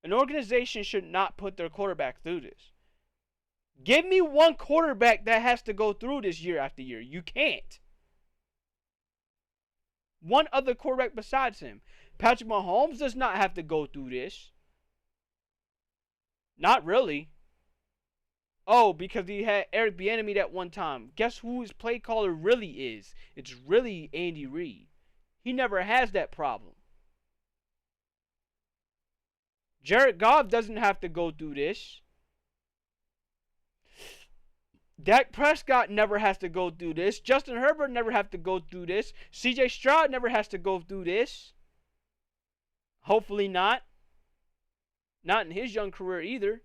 An organization should not put their quarterback through this. Give me one quarterback that has to go through this year after year. You can't. One other quarterback besides him. Patrick Mahomes does not have to go through this. Not really. Oh, because he had Eric Bieniemy that one time. Guess who his play caller really is? It's really Andy Reid. He never has that problem. Jared Goff doesn't have to go through this. Dak Prescott never has to go through this. Justin Herbert never has to go through this. CJ Stroud never has to go through this. Hopefully not. Not in his young career either.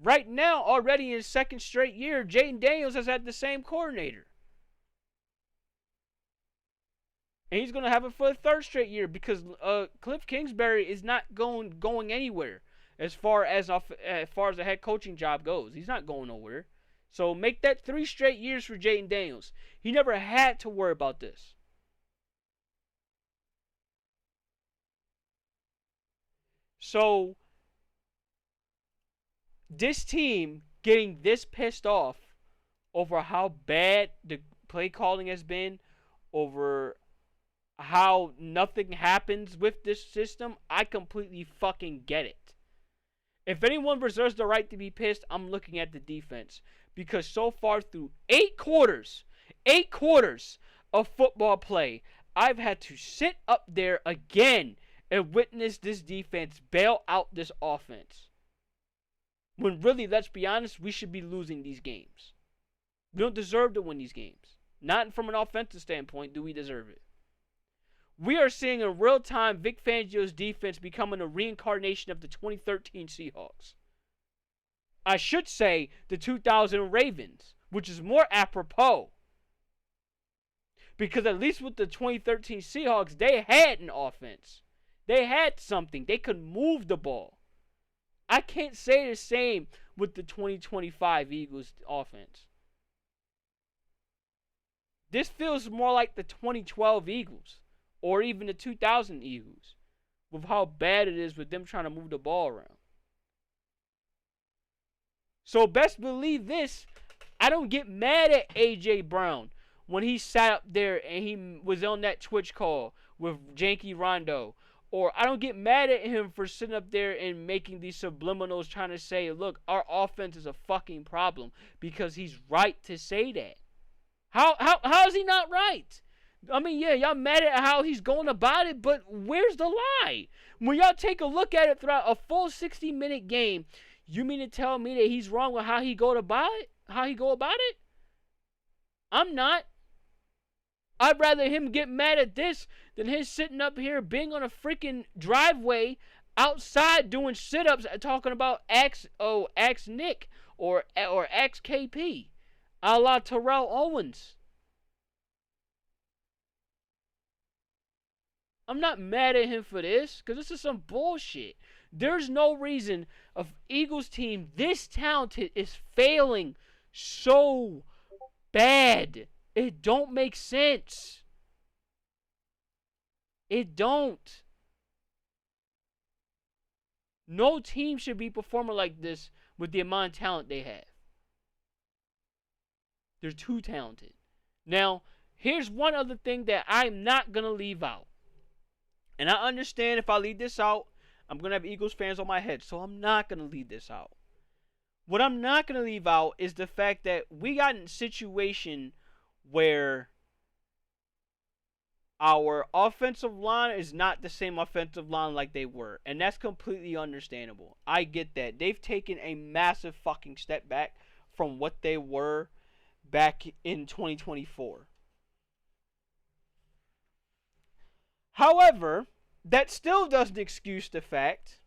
Right now, already in his second straight year, Jayden Daniels has had the same coordinator. And he's going to have it for the third straight year because Cliff Kingsbury is not going anywhere as far as the head coaching job goes. He's not going nowhere. So make that 3 straight years for Jayden Daniels. He never had to worry about this. So, this team getting this pissed off over how bad the play calling has been, over how nothing happens with this system, I completely fucking get it. If anyone reserves the right to be pissed, I'm looking at the defense. Because so far through 8 quarters of football play, I've had to sit up there again and witness this defense bail out this offense. When really, let's be honest, we should be losing these games. We don't deserve to win these games. Not from an offensive standpoint do we deserve it. We are seeing in real time Vic Fangio's defense becoming a reincarnation of the 2013 Seahawks. I should say the 2000 Ravens, which is more apropos. Because at least with the 2013 Seahawks, they had an offense. They had something. They could move the ball. I can't say the same with the 2025 Eagles offense. This feels more like the 2012 Eagles or even the 2000 Eagles with how bad it is with them trying to move the ball around. So best believe this, I don't get mad at A.J. Brown when he sat up there and he was on that Twitch call with Janky Rondo. Or I don't get mad at him for sitting up there and making these subliminals trying to say, look, our offense is a fucking problem, because he's right to say that. How is he not right? I mean, yeah, y'all mad at how he's going about it, but where's the lie? When y'all take a look at it throughout a full 60-minute game, you mean to tell me that he's wrong with how he go about it? I'm not. I'd rather him get mad at this than his sitting up here being on a freaking driveway outside doing sit-ups talking about X Nick or X KP, a la Terrell Owens. I'm not mad at him for this, because this is some bullshit. There's no reason a Eagles team this talented is failing so bad. It don't make sense. It don't. No team should be performing like this with the amount of talent they have. They're too talented. Now, here's one other thing that I'm not going to leave out. And I understand if I leave this out, I'm going to have Eagles fans on my head. So I'm not going to leave this out. What I'm not going to leave out is the fact that we got in a situation where our offensive line is not the same offensive line like they were. And that's completely understandable. I get that. They've taken a massive fucking step back from what they were back in 2024. However, that still doesn't excuse the fact.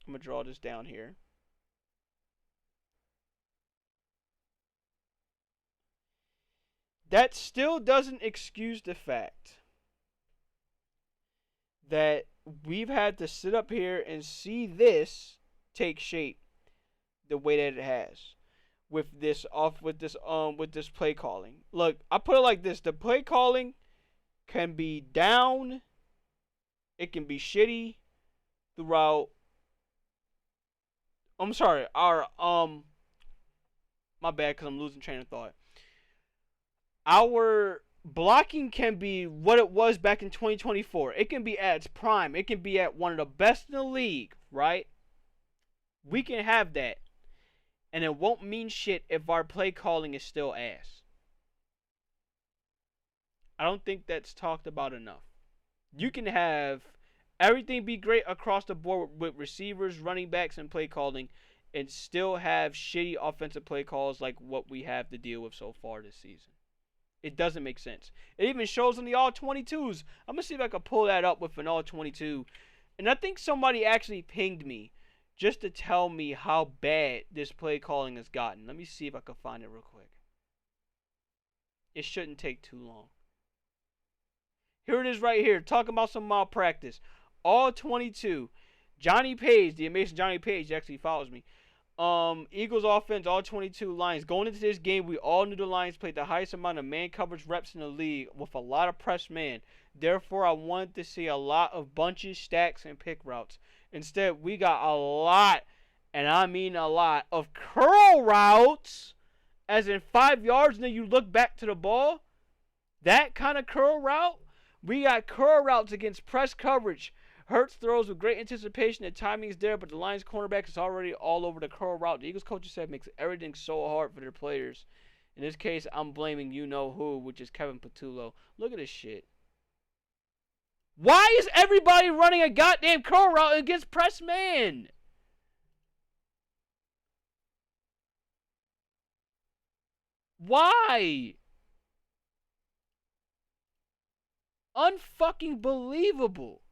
I'm going to draw this down here. That still doesn't excuse the fact that we've had to sit up here and see this take shape the way that it has with this play calling. Look, I put it like this: the play calling can be down, it can be shitty throughout. I'm sorry, my bad, because I'm losing train of thought. Our blocking can be what it was back in 2024. It can be at its prime. It can be at one of the best in the league, right? We can have that. And it won't mean shit if our play calling is still ass. I don't think that's talked about enough. You can have everything be great across the board with receivers, running backs, and play calling, and still have shitty offensive play calls like what we have to deal with so far this season. It doesn't make sense. It even shows in the all-22s. I'm going to see if I can pull that up with an all-22. And I think somebody actually pinged me just to tell me how bad this play calling has gotten. Let me see if I can find it real quick. It shouldn't take too long. Here it is right here. Talking about some malpractice. All-22. Johnny Page, the amazing Johnny Page, actually follows me. Eagles offense, all 22 Lions. Going into this game, we all knew the Lions played the highest amount of man coverage reps in the league with a lot of press man. Therefore, I wanted to see a lot of bunches, stacks, and pick routes. Instead, we got a lot, and I mean a lot, of curl routes, as in 5 yards, and then you look back to the ball. That kind of curl route. We got curl routes against press coverage. Hurts throws with great anticipation. The timing is there, but the Lions cornerback is already all over the curl route. The Eagles coach said makes everything so hard for their players. In this case, I'm blaming you-know-who, which is Kevin Patullo. Look at this shit. Why is everybody running a goddamn curl route against press man? Why? Unfucking believable.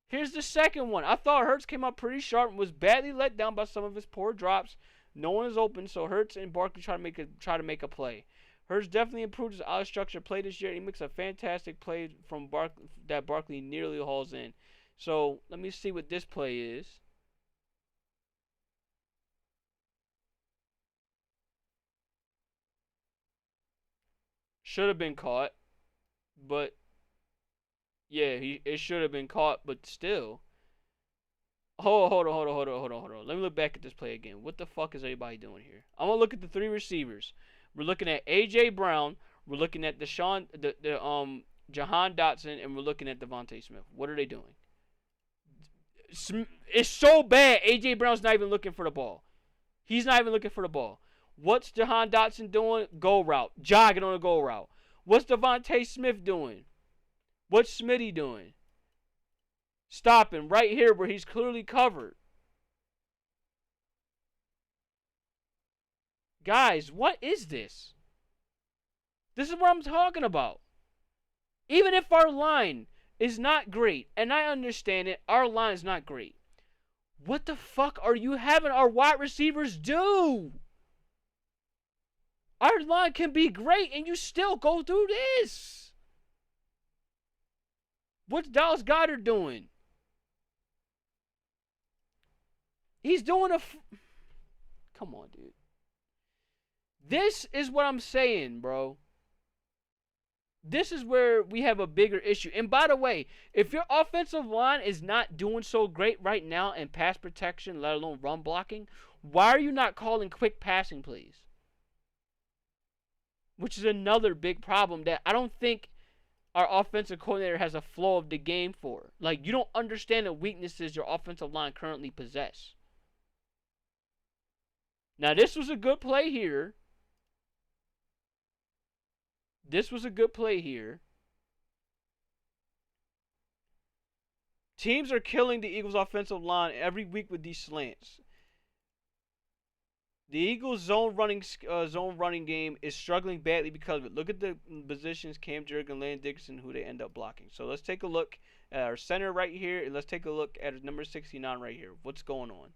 Here's the second one. I thought Hurts came out pretty sharp and was badly let down by some of his poor drops. No one is open, so Hurts and Barkley try to make a play. Hurts definitely improved his out-of-structure play this year. He makes a fantastic play from that Barkley nearly hauls in. So let me see what this play is. Should have been caught, but yeah, it should have been caught, but still. Hold on. Let me look back at this play again. What the fuck is everybody doing here? I'm gonna look at the three receivers. We're looking at A.J. Brown. We're looking at Jahan Dotson, and we're looking at Devontae Smith. What are they doing? It's so bad. A.J. Brown's not even looking for the ball. He's not even looking for the ball. What's Jahan Dotson doing? Go route. Jogging on a go route. What's Devontae Smith doing? What's Smitty doing? Stopping right here where he's clearly covered. Guys, what is this? This is what I'm talking about. Even if our line is not great, and I understand it, our line is not great. What the fuck are you having our wide receivers do? Our line can be great, and you still go through this. What's Dallas Goedert doing? He's doing come on, dude. This is what I'm saying, bro. This is where we have a bigger issue. And by the way, if your offensive line is not doing so great right now in pass protection, let alone run blocking, why are you not calling quick passing plays? Which is another big problem that I don't think our offensive coordinator has a flow of the game for. Like, you don't understand the weaknesses your offensive line currently possess. Now, this was a good play here. Teams are killing the Eagles' offensive line every week with these slants. The Eagles' zone running game is struggling badly because of it. Look at the positions, Cam Jurgens and Landon Dickerson, who they end up blocking. So let's take a look at our center right here, and let's take a look at number 69 right here. What's going on?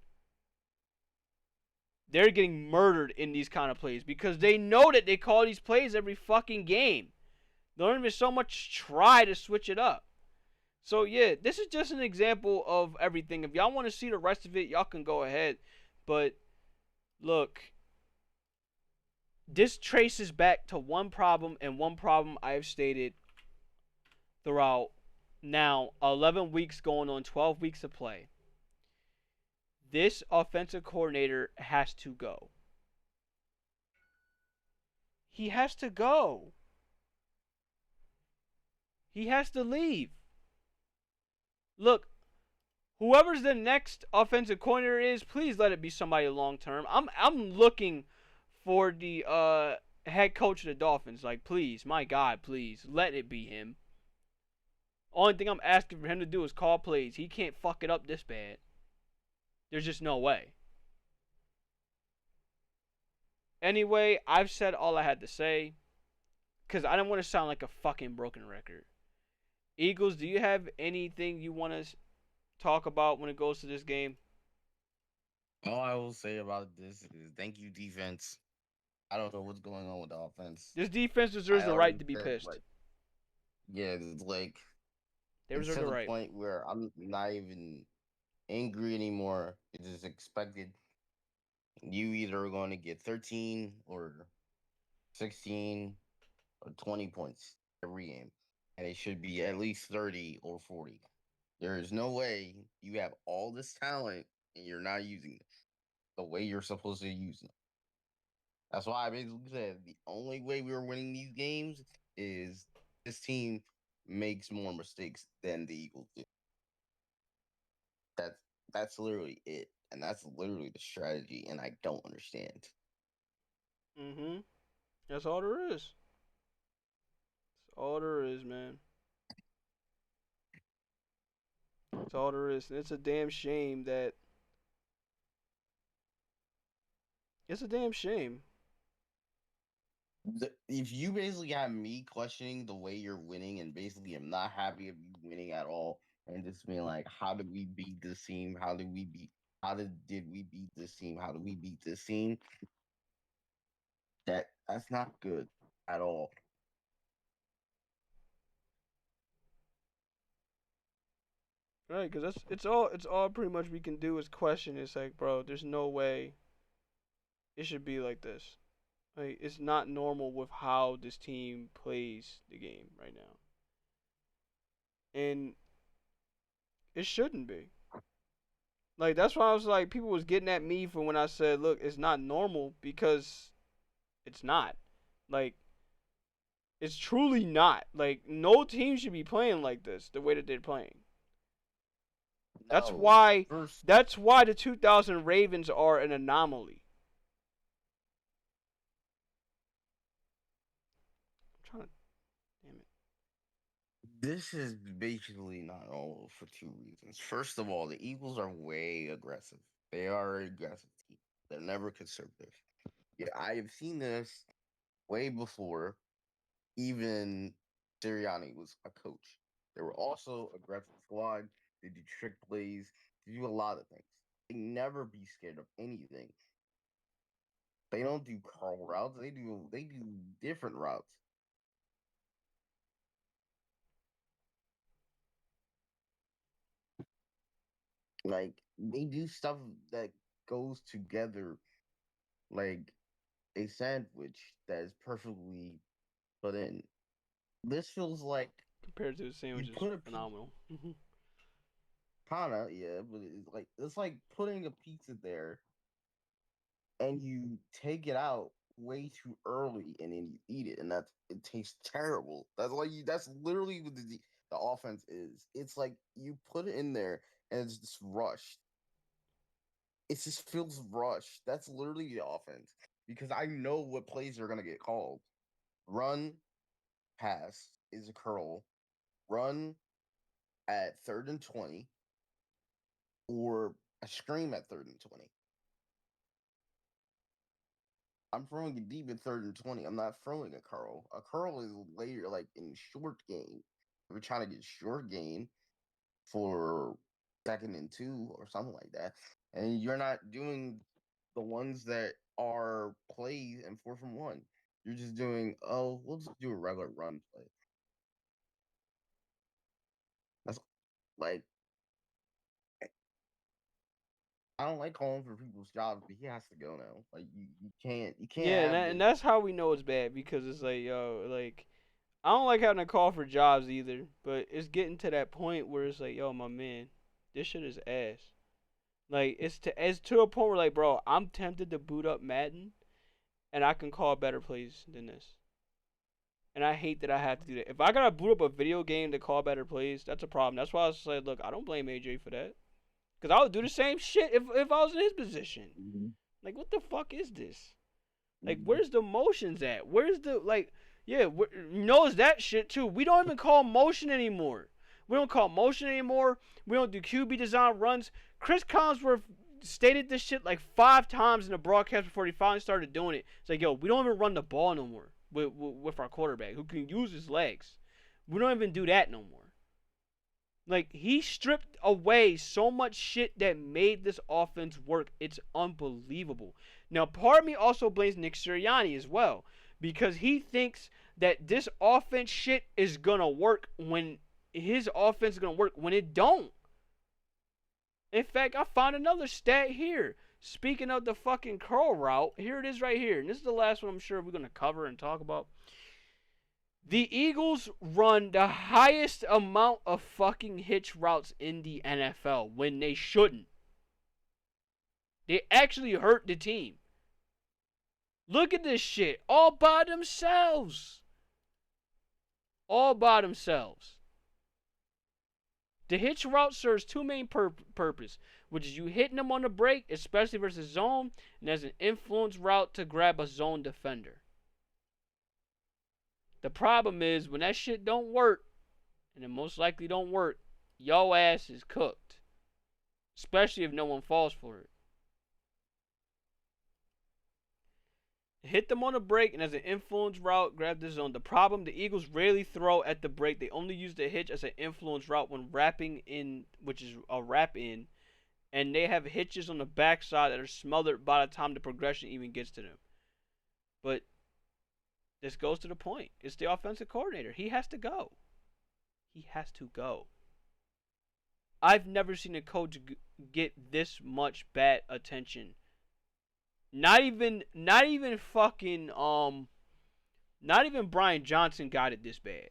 They're getting murdered in these kind of plays because they know that they call these plays every fucking game. They don't even so much try to switch it up. So, yeah, this is just an example of everything. If y'all want to see the rest of it, y'all can go ahead. But, look, this traces back to one problem, and one problem I have stated throughout now 11 weeks going on 12 weeks of play. This offensive coordinator has to go. He has to go. He has to leave. Look, whoever's the next offensive coordinator is, please let it be somebody long term. I'm looking for the head coach of the Dolphins. Like, please, my God, please, let it be him. Only thing I'm asking for him to do is call plays. He can't fuck it up this bad. There's just no way. Anyway, I've said all I had to say because I don't want to sound like a fucking broken record. Eagles, do you have anything you want to talk about when it goes to this game? All I will say about this is thank you, defense. I don't know what's going on with the offense. This defense deserves the right to be pissed. Yeah, it's like they reserve the right. To the point where I'm not even angry anymore. It is expected. You either are going to get 13 or 16 or 20 points every game. And it should be at least 30 or 40. There is no way you have all this talent and you're not using it the way you're supposed to use it. That's why I basically said the only way we were winning these games is this team makes more mistakes than the Eagles do. That's literally it. And that's literally the strategy, and I don't understand. That's all there is. That's all there is, man. That's all there is. And it's a damn shame that... It's a damn shame. If you basically have me questioning the way you're winning and basically I'm not happy of you winning at all, and just being like, how did we beat this team? Did we beat this team? How did we beat this team? That's not good at all. Right, because it's all pretty much we can do is question. It's like, bro, there's no way it should be like this. Like, it's not normal with how this team plays the game right now. And it shouldn't be. Like, that's why I was like, people was getting at me for when I said, look, it's not normal, because it's not. Like, it's truly not. Like, no team should be playing like this, the way that they're playing. That's why the 2000 Ravens are an anomaly. This is basically not all for two reasons. First of all, the Eagles are way aggressive. They are an aggressive team. They're never conservative. Yeah, I have seen this way before even Sirianni was a coach. They were also aggressive squad. They do trick plays. They do a lot of things. They never be scared of anything. They don't do curl routes. They do different routes. Like they do stuff that goes together like a sandwich that is perfectly put in. This feels like compared to the sandwich is phenomenal. Kinda, yeah, but it's like putting a pizza there and you take it out way too early and then you eat it and it tastes terrible. That's literally what the offense is. It's like you put it in there and it's just rushed. It just feels rushed. That's literally the offense because I know what plays are gonna get called. Run, pass is a curl. Run at 3rd and 20, or a scream at 3rd and 20. I'm throwing it deep at 3rd and 20. I'm not throwing a curl. A curl is later, like in short game. We're trying to get short game for 2nd and 2 or something like that. And you're not doing the ones that are plays and 4th and 1. You're just doing, we'll just do a regular run play. That's like, I don't like calling for people's jobs, but he has to go now. Like you can't. Yeah, and that's how we know it's bad because it's like, like I don't like having to call for jobs either, but it's getting to that point where it's like, yo, my man, this shit is ass. Like it's to a point where like, bro, I'm tempted to boot up Madden, and I can call better plays than this. And I hate that I have to do that. If I gotta boot up a video game to call better plays, that's a problem. That's why I was like, look, I don't blame AJ for that. Because I would do the same shit if I was in his position. Mm-hmm. Like, what the fuck is this? Like, where's the motions at? Where's the, like, yeah, knows that shit too. We don't even call motion anymore. We don't call motion anymore. We don't do QB design runs. Chris Collinsworth stated this shit like 5 times in the broadcast before he finally started doing it. It's like, yo, we don't even run the ball no more with our quarterback who can use his legs. We don't even do that no more. Like, he stripped away so much shit that made this offense work. It's unbelievable. Now, part of me also blames Nick Sirianni as well. Because he thinks that this offense shit is going to work when his offense is going to work when it don't. In fact, I found another stat here. Speaking of the fucking curl route, here it is right here. And this is the last one I'm sure we're going to cover and talk about. The Eagles run the highest amount of fucking hitch routes in the NFL when they shouldn't. They actually hurt the team. Look at this shit. All by themselves. All by themselves. The hitch route serves 2 main purposes, which is you hitting them on the break, especially versus zone, and as an influence route to grab a zone defender. The problem is when that shit don't work, and it most likely don't work, your ass is cooked. Especially if no one falls for it. Hit them on the break and as an influence route, grab the zone. The problem, the Eagles rarely throw at the break. They only use the hitch as an influence route when wrapping in, which is a wrap in. And they have hitches on the backside that are smothered by the time the progression even gets to them. But this goes to the point. It's the offensive coordinator. He has to go. He has to go. I've never seen a coach get this much bad attention. Not even fucking not even Brian Johnson got it this bad.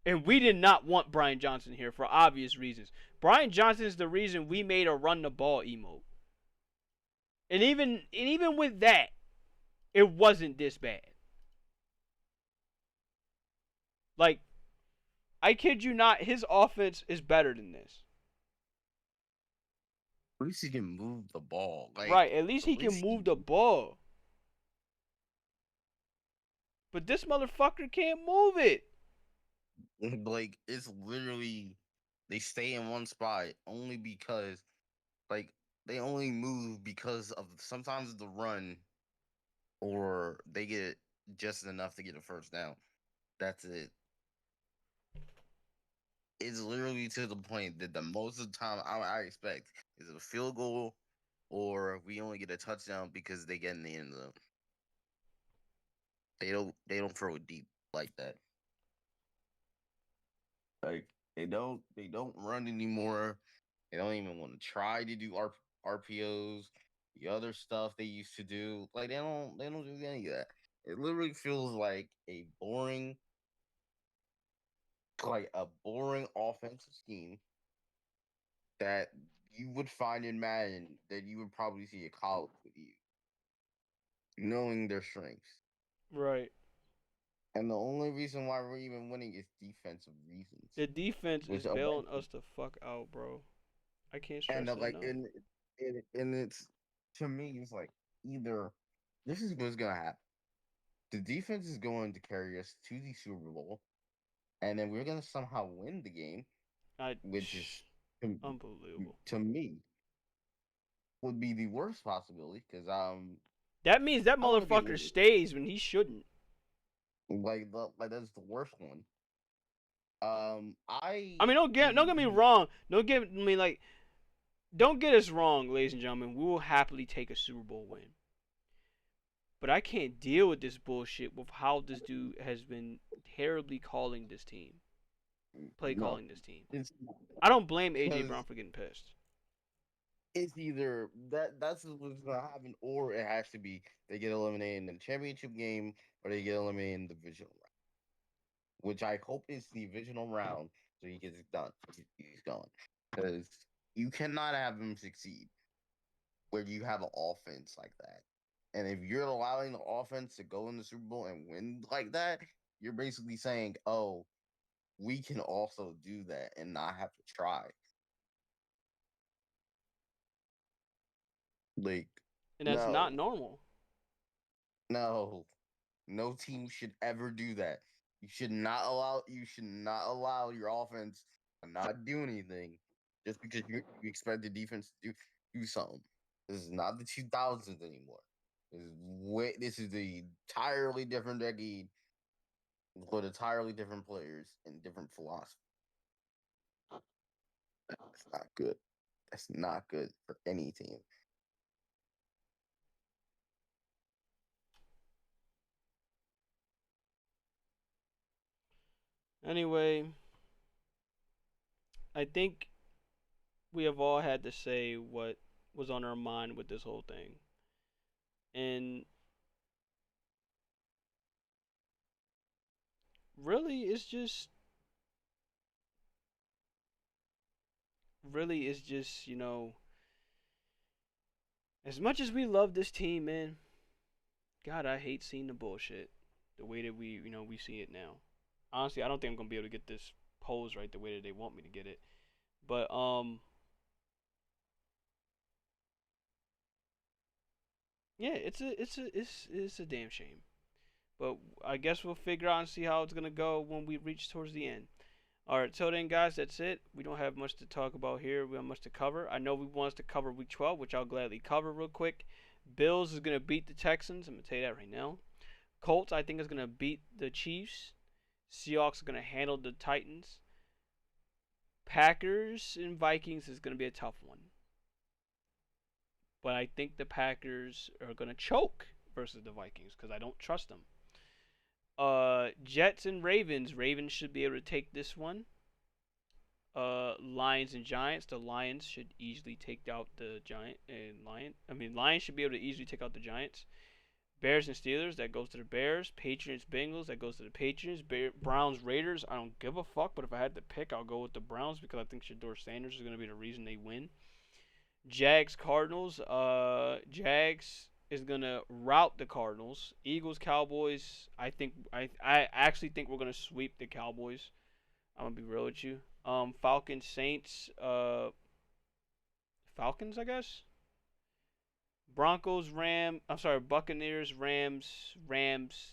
And we did not want Brian Johnson here for obvious reasons. Brian Johnson is the reason we made a run the ball emote. And even with that, it wasn't this bad. Like, I kid you not, his offense is better than this. At least he can move the ball. Like, right, at least he can move the ball. But this motherfucker can't move it. Like it's literally they stay in one spot only because like they only move because of sometimes the run or they get just enough to get a first down. That's it. It's literally to the point that the most of the time I expect is a field goal or we only get a touchdown because they get in the end zone. They don't throw it deep like that. Like they don't run anymore. They don't even want to try to do RPOs, the other stuff they used to do. Like they don't do any of that. It literally feels like a boring offensive scheme that you would find in Madden that you would probably see at college with you, knowing their strengths. Right. And the only reason why we're even winning is defensive reasons. The defense Which is bailing us the fuck out, bro. I can't stress and that like enough. and it's to me it's like either this is what's gonna happen. The defense is going to carry us to the Super Bowl, and then we're gonna somehow win the game, which is unbelievable to me. Would be the worst possibility because that means that motherfucker stays when he shouldn't. Like that's the worst one. I mean, don't get me wrong. Don't get us wrong, ladies and gentlemen. We will happily take a Super Bowl win. But I can't deal with this bullshit with how this dude has been terribly calling this team. Calling this team. I don't blame AJ Brown for getting pissed. It's either that's what's gonna happen, or it has to be they get eliminated in the championship game, or they get eliminated in the divisional round. Which I hope is the divisional round, so he gets it done. He's gone because you cannot have him succeed where you have an offense like that. And if you're allowing the offense to go in the Super Bowl and win like that, you're basically saying, "Oh, we can also do that and not have to try." Like, and that's not normal. No team should ever do that. You should not allow your offense to not do anything just because you expect the defense to do something. This is not the 2000s anymore. This is the entirely different decade with entirely different players and different philosophy. That's not good. That's not good for any team. Anyway, I think we have all had to say what was on our mind with this whole thing. And really, it's just, you know, as much as we love this team, man, God, I hate seeing the bullshit the way that we see it now. Honestly, I don't think I'm gonna be able to get this pose right the way that they want me to get it. But yeah, it's a damn shame. But I guess we'll figure out and see how it's gonna go when we reach towards the end. Alright, till then guys, that's it. We don't have much to talk about here. We have much to cover. I know we want us to cover week 12, which I'll gladly cover real quick. Bills is gonna beat the Texans. I'm gonna tell you that right now. Colts, I think, is gonna beat the Chiefs. Seahawks are going to handle the Titans. Packers and Vikings is going to be a tough one. But I think the Packers are going to choke versus the Vikings because I don't trust them. Jets and Ravens. Ravens should be able to take this one. Lions and Giants. The Lions should easily take out the Lions should be able to easily take out the Giants. Bears and Steelers, that goes to the Bears. Patriots, Bengals, that goes to the Patriots. Browns, Raiders, I don't give a fuck, but if I had to pick, I'll go with the Browns because I think Shedeur Sanders is going to be the reason they win. Jags, Cardinals, Jags is going to rout the Cardinals. Eagles, Cowboys, I actually think we're going to sweep the Cowboys. I'm going to be real with you. Falcons, Saints, Falcons, I guess. Buccaneers, Rams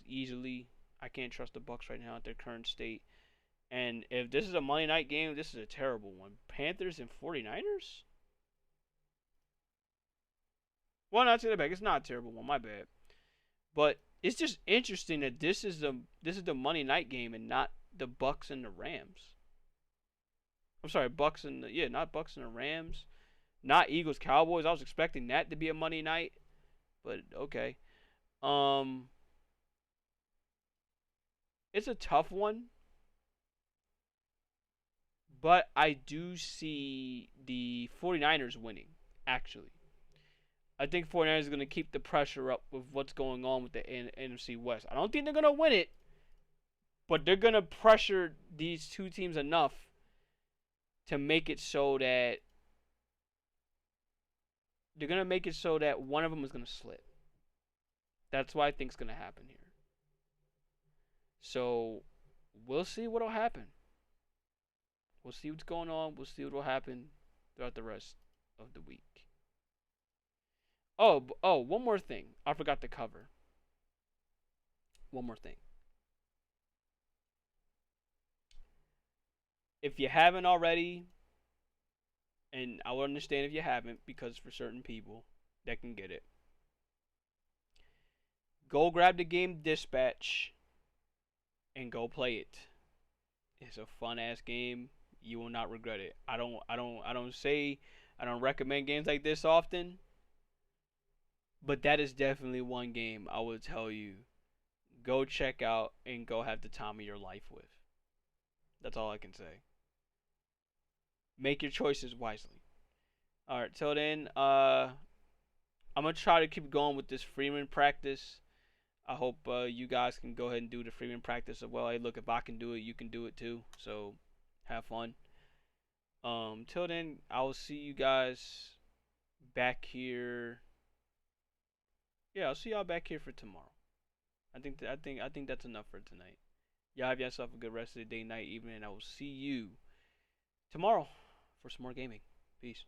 easily. I can't trust the Bucs right now at their current state. And if this is a Monday night game, this is a terrible one. Panthers and 49ers? Well, not to the back. It's not a terrible one. My bad. But it's just interesting that this is the Monday night game and not the Bucks and the Rams. I'm sorry, not Bucks and the Rams. Not Eagles Cowboys. I was expecting that to be a Monday night. But okay. It's a tough one. But I do see the 49ers winning, actually. I think 49ers are going to keep the pressure up with what's going on with the NFC West. I don't think they're going to win it, but they're going to pressure these two teams enough to make it so that one of them is going to slip. That's what I think is going to happen here. So, we'll see what will happen. We'll see what's going on. We'll see what will happen throughout the rest of the week. Oh, one more thing. I forgot to cover. One more thing. If you haven't already, and I would understand if you haven't, because for certain people that can get it, go grab the game Dispatch and go play it. It's a fun ass game. You will not regret it. I don't recommend games like this often, but that is definitely one game I would tell you go check out and go have the time of your life with. That's all I can say. Make your choices wisely. Alright, till then, I'm going to try to keep going with this Freeman practice. I hope you guys can go ahead and do the Freeman practice as well. Hey, look, if I can do it, you can do it too. So, have fun. Till then, I will see you guys back here. Yeah, I'll see y'all back here for tomorrow. I think that's enough for tonight. Y'all have yourself a good rest of the day, night, evening, and I will see you tomorrow for some more gaming. Peace.